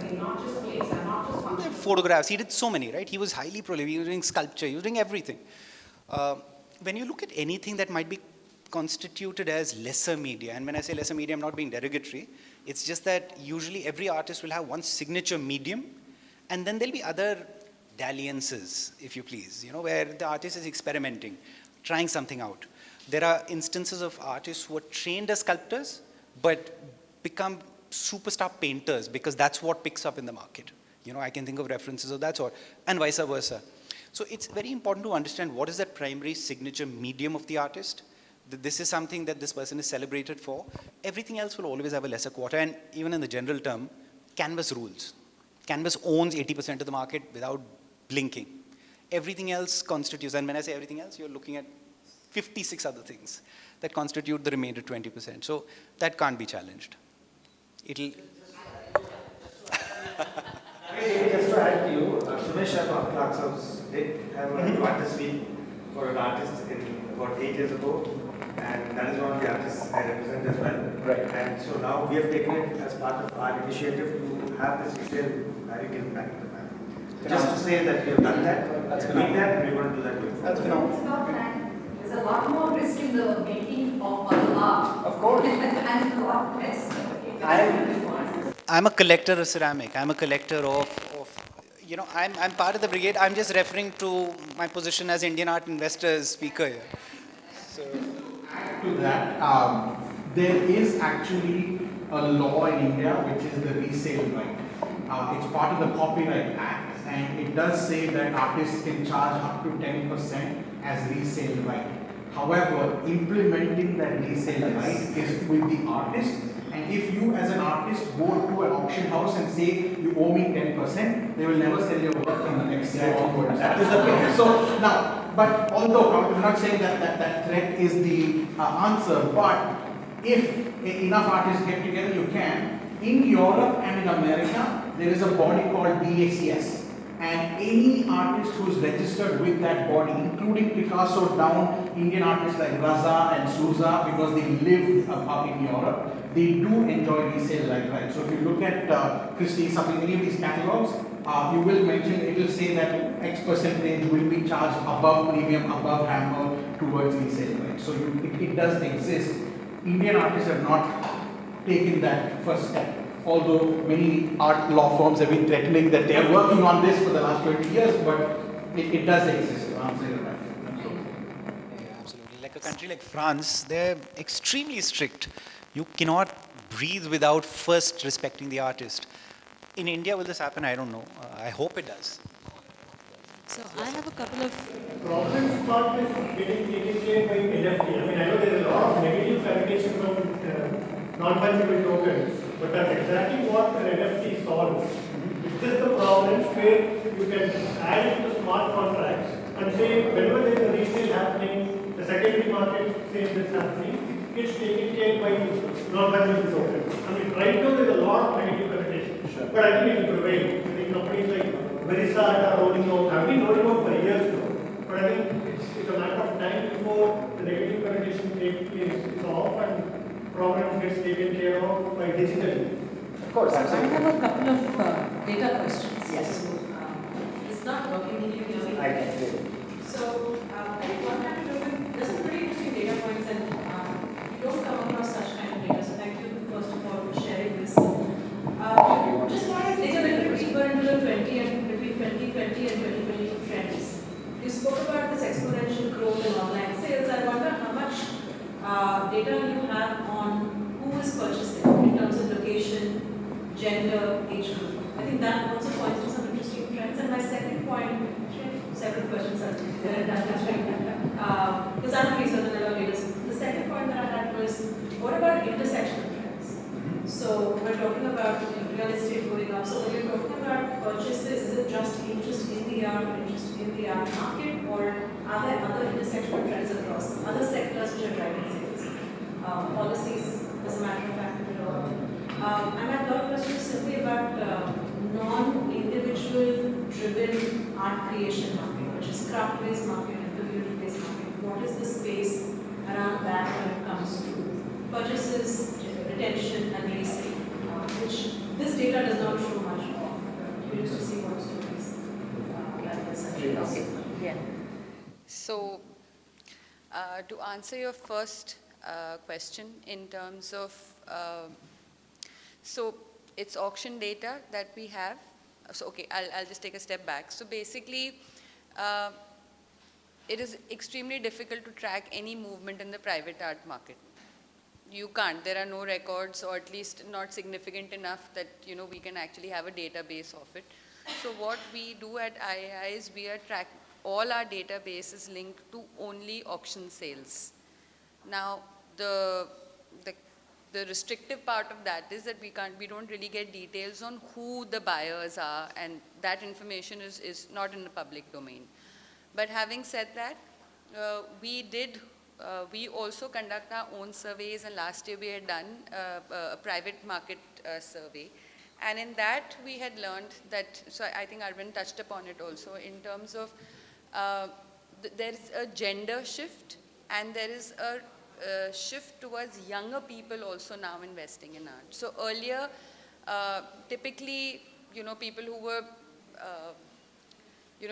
Speaker 8: mean, not just plates, and not just functions.
Speaker 2: Photographs, he did so many, right? He was highly prolific, he was doing sculpture, he was doing everything. When you look at anything that might be constituted as lesser media, and when I say lesser media, I'm not being derogatory, it's just that usually every artist will have one signature medium, and then there'll be other dalliances, if you please, where the artist is experimenting, trying something out. There are instances of artists who are trained as sculptors, but become superstar painters because that's what picks up in the market. I can think of references of that sort, and vice versa. So it's very important to understand what is that primary signature medium of the artist. This is something that this person is celebrated for. Everything else will always have a lesser quota, and even in the general term, canvas rules. Canvas owns 80% of the market without blinking. Everything else constitutes, and when I say everything else, you're looking at 56 other things that constitute the remainder 20%. So that can't be challenged. It'll...
Speaker 6: Just to add to you, Sumesh Sharma, Clark's House, did have an artist week for an artist about 8 years ago, and that is one of the artists I represent as well.
Speaker 2: Right.
Speaker 6: And so now we have taken it as part of our initiative to have this resale value given back to the family. Just to say that we have done that,
Speaker 2: That's
Speaker 6: we're doing that, and we're going to do that going forward.
Speaker 2: That's phenomenal.
Speaker 8: It's about time. There's a lot more risk in the making of art.
Speaker 2: Of course.
Speaker 8: And a lot less.
Speaker 2: I'm a collector of ceramic. I'm a collector of I'm part of the brigade. I'm just referring to my position as Indian art investors speaker here. So,
Speaker 1: Add to that, there is actually a law in India which is the resale right. It's part of the Copyright Act, and it does say that artists can charge up to 10% as resale right. However, implementing that resale right is with the artist, and if you as an artist go to an auction house and say you owe me 10%, they will never sell your work from the next year onwards. That is the thing. So now, but although I'm not saying that threat is the answer, but if enough artists get together, you can. In Europe and in America, there is a body called BACS, and any artist who is registered with that body, including Picasso down, Indian artists like Raza and Souza, because they live up in Europe, they do enjoy resale like rights. So if you look at Christie's, any of these catalogs, you will mention, it will say that X percentage will be charged above premium, above hammer towards resale rights. So it does exist. Indian artists have not taken that first step. Although many art law firms have been threatening that they are working on this for the last 20 years, but it does exist. To answer your question.
Speaker 2: Yeah, absolutely. Like a country like France, they're extremely strict. You cannot breathe without first respecting the artist. In India, will this happen? I don't know. I hope it does.
Speaker 9: So I have a couple of
Speaker 10: Problem part is getting taken care by NFT. I mean, I know there is a lot of negative connotation from non-fungible tokens, but that's exactly what an NFT solves. It's just the problems where you can add it to smart contracts and say whenever there is a resale happening, the secondary market says this happening, it's taken care by non-fungible tokens. I mean, right now there is a lot of negative connotation,
Speaker 1: Sure.
Speaker 10: but I think it will prevail. I think companies like Verisart are rolling out, have been rolling out for years now. But I think it's a matter of time before the negative connotation is off and problems gets taken care of by digitally.
Speaker 1: Of course,
Speaker 8: I
Speaker 1: absolutely.
Speaker 8: have a couple of data questions.
Speaker 1: Yes.
Speaker 8: So, it's not working in your
Speaker 1: I can say.
Speaker 8: So, I think what I'm doing, there's some pretty interesting data points and you don't come across such kind of data. So, thank you first of all for sharing this. Just want to dig a little bit deeper into the 20 and between 2020 and 2022 trends. You spoke about this exponential growth in online sales. I wonder how much data you have on who is purchasing in terms of location, gender, age group. I think that also points to some interesting trends. And my second point, several questions are because I'm researching a lot of data. The second point that I had was, what about intersectional trends? So we're talking about real estate going up. So when you're talking about purchases, is it just interest in the art, interest in the art market, or are there other intersectional trends across other sectors which are driving sales? Policies, as a matter of fact, and my third question is simply about non-individual driven art creation market, which is craft-based market and community-based market. What is the space around that when it comes to purchases, retention, and resale, which this data does not show much of. Curious to see what stories that is actually.
Speaker 4: Okay. Yeah. So, to answer your first question in terms of, so it's auction data that we have. So, okay, I'll just take a step back. So basically, it is extremely difficult to track any movement in the private art market. You can't. There are no records, or at least not significant enough that we can actually have a database of it. So what we do at IAI is we are all our database is linked to only auction sales. Now the restrictive part of that is that we don't really get details on who the buyers are, and that information is not in the public domain. But having said that, we also conduct our own surveys, and last year we had done a private market survey. And in that we had learned that, so I think Arvind touched upon it also, in terms of there is a gender shift, and there is a shift towards younger people also now investing in art. So earlier, typically, people who were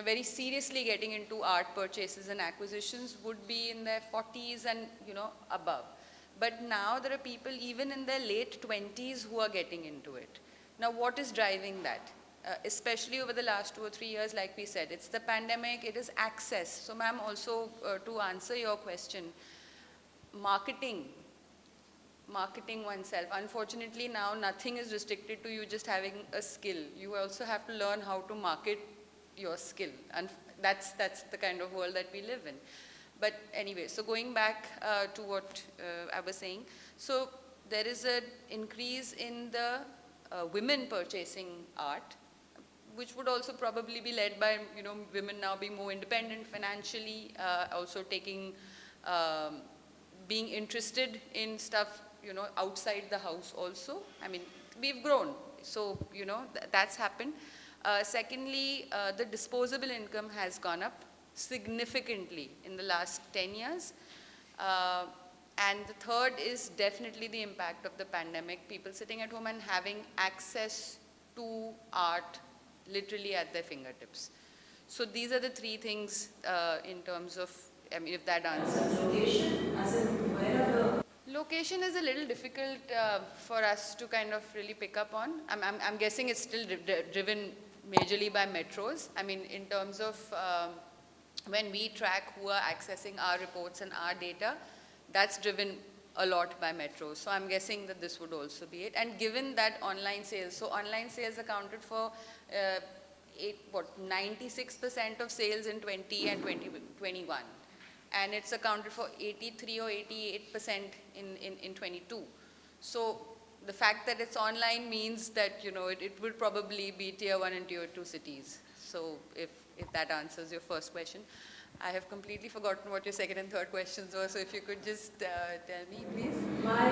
Speaker 4: very seriously getting into art purchases and acquisitions would be in their 40s and, above. But now there are people even in their late 20s who are getting into it. Now, what is driving that? Especially over the last 2 or 3 years, like we said, it's the pandemic, it is access. So, ma'am, also to answer your question, marketing oneself. Unfortunately, now nothing is restricted to you just having a skill. You also have to learn how to market your skill, and that's the kind of world that we live in. But anyway, so going back to what I was saying, so there is an increase in the women purchasing art, which would also probably be led by women now being more independent financially, also taking being interested in stuff outside the house also. I mean, we've grown, so that's happened. Secondly, the disposable income has gone up significantly in the last 10 years. And the third is definitely the impact of the pandemic, people sitting at home and having access to art literally at their fingertips. So these are the three things in terms of, I mean, if that answers.
Speaker 8: Location, as in where are the
Speaker 4: Location is a little difficult for us to kind of really pick up on. I'm guessing it's still driven majorly by metros. I mean, in terms of when we track who are accessing our reports and our data, that's driven a lot by metros. So I'm guessing that this would also be it. And given that online sales, so online sales accounted for 96% of sales in 20 and 2021. And it's accounted for 83 or 88% in 22. So the fact that it's online means that, you know, it would probably be tier 1 and tier 2 cities. So if that answers your first question. I have completely forgotten what your second and third questions were, so if you could just tell me, please.
Speaker 8: My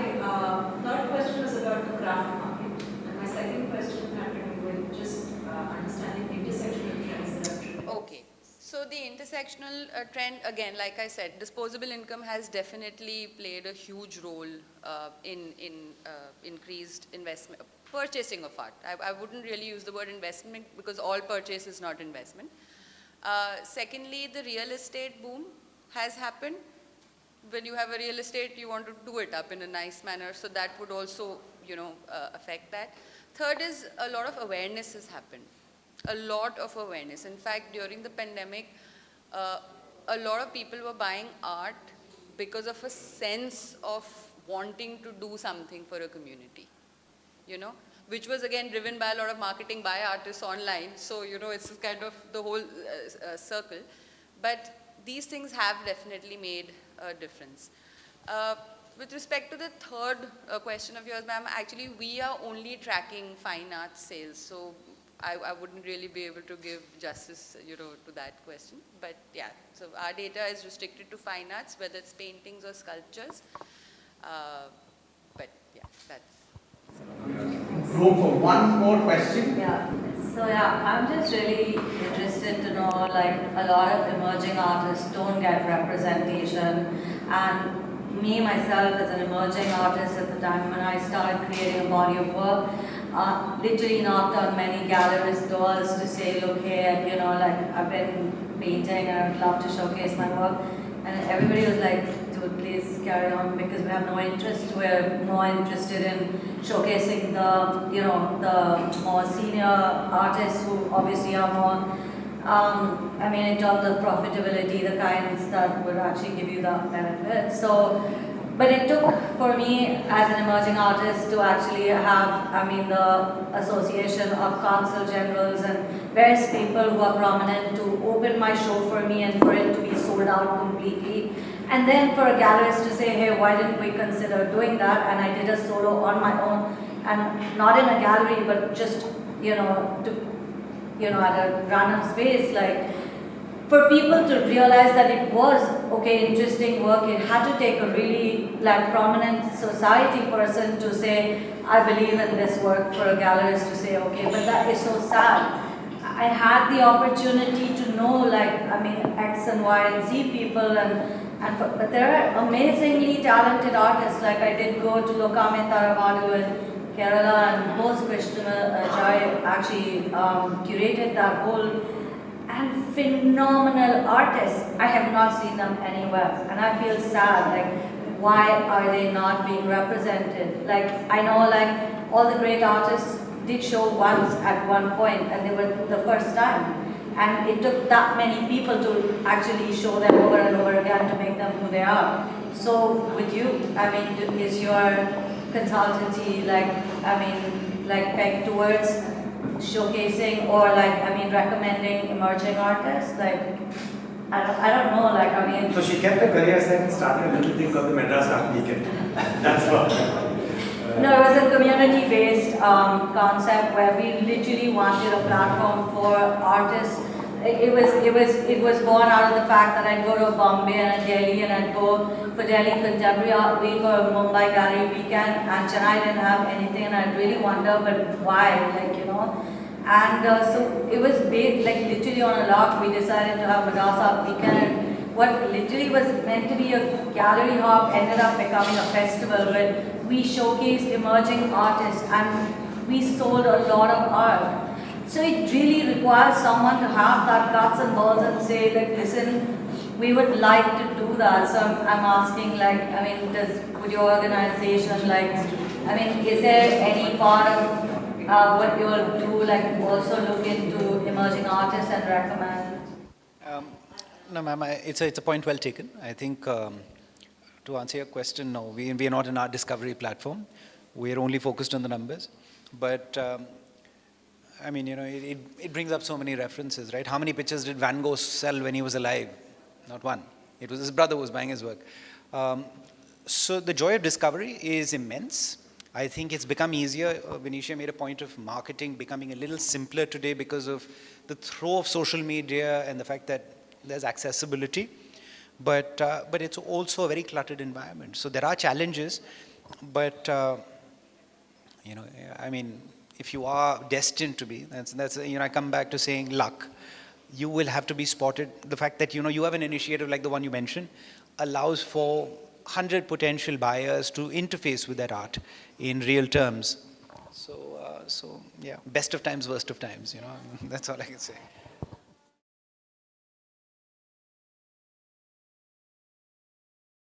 Speaker 8: third question was about the craft market, and my second question had to do with just understanding intersectional trends that are true.
Speaker 4: Okay. So the intersectional trend, again, like I said, disposable income has definitely played a huge role in increased investment, purchasing of art. I wouldn't really use the word investment because all purchase is not investment. Secondly, the real estate boom has happened. When you have a real estate, you want to do it up in a nice manner, so that would also, you know, affect that. Third is a lot of awareness has happened. A lot of awareness. In fact, during the pandemic, a lot of people were buying art because of a sense of wanting to do something for a community, you know, which was again driven by a lot of marketing by artists online. So, you know, it's kind of the whole circle. But these things have definitely made a difference. With respect to the third question of yours, ma'am, actually we are only tracking fine arts sales. So I wouldn't really be able to give justice, you know, to that question. But yeah, so our data is restricted to fine arts, whether it's paintings or sculptures. But yeah, that's...
Speaker 1: Room for one more question.
Speaker 11: Yeah, so yeah, I'm just really interested to know, like, a lot of emerging artists don't get representation, and me myself as an emerging artist at the time when I started creating a body of work, literally knocked on many galleries' doors to say, look here, you know, like, I've been painting and I'd love to showcase my work, and everybody was like, dude, please carry on because we have no interest. We're more interested in showcasing the, you know, the more senior artists who obviously are more, I mean, in terms of profitability, the kinds that would actually give you the benefit. So, but it took for me as an emerging artist to actually have, I mean, the association of consul generals and various people who are prominent to open my show for me and for it to be sold out completely. And then for a gallerist to say, hey, why didn't we consider doing that? And I did a solo on my own, and not in a gallery, but just, you know, at a random space, like, for people to realize that it was, okay, interesting work. It had to take a really, like, prominent society person to say, I believe in this work, for a gallerist to say, okay, but that is so sad. I had the opportunity to know, like, I mean, X and Y and Z people, but there are amazingly talented artists. Like, I did go to Lokame Taravadu in Kerala, and Bose Krishna Jai actually curated that whole, and phenomenal artists. I have not seen them anywhere, and I feel sad, like, why are they not being represented? Like, I know, like, all the great artists did show once at one point, and they were the first time. And it took that many people to actually show them over and over again to make them who they are. So with you, I mean, is your consultancy, like, I mean, like, pegged towards showcasing or, like, I mean, recommending emerging artists? Like, I don't know, like, I mean...
Speaker 12: So she kept her career aside and started a little thing called the Madras Art Weekend. That's what...
Speaker 11: No, it was a community-based concept where we literally wanted a platform for artists. It was born out of the fact that I'd go to Bombay and Delhi, and I'd go for Delhi Contemporary Art Week or Mumbai Gallery Weekend, and Chennai didn't have anything, and I'd really wonder, but why, like, you know? And so it was big, like literally on a lark, we decided to have Madras Art Weekend. And what literally was meant to be a gallery hop ended up becoming a festival where we showcased emerging artists and we sold a lot of art. So it really requires someone to have that guts and balls and say, like, listen, we would like to do that. So I'm asking, like, I mean, would your organization, like, I mean, is there any part of what you will do, like, also look into emerging artists and recommend?
Speaker 2: No, ma'am, it's a point well taken. I think to answer your question, no, we are not an art discovery platform. We are only focused on the numbers. But I mean, you know, it brings up so many references, right? How many pictures did Van Gogh sell when he was alive? Not one. It was his brother who was buying his work. So the joy of discovery is immense. I think it's become easier. Venetia made a point of marketing becoming a little simpler today because of the throw of social media and the fact that there's accessibility. But it's also a very cluttered environment. So there are challenges, but you know, I mean, if you are destined to be, that's you know, I come back to saying luck. You will have to be spotted. The fact that, you know, you have an initiative like the one you mentioned allows for 100 potential buyers to interface with that art in real terms. So yeah, best of times, worst of times, you know, that's all I can say.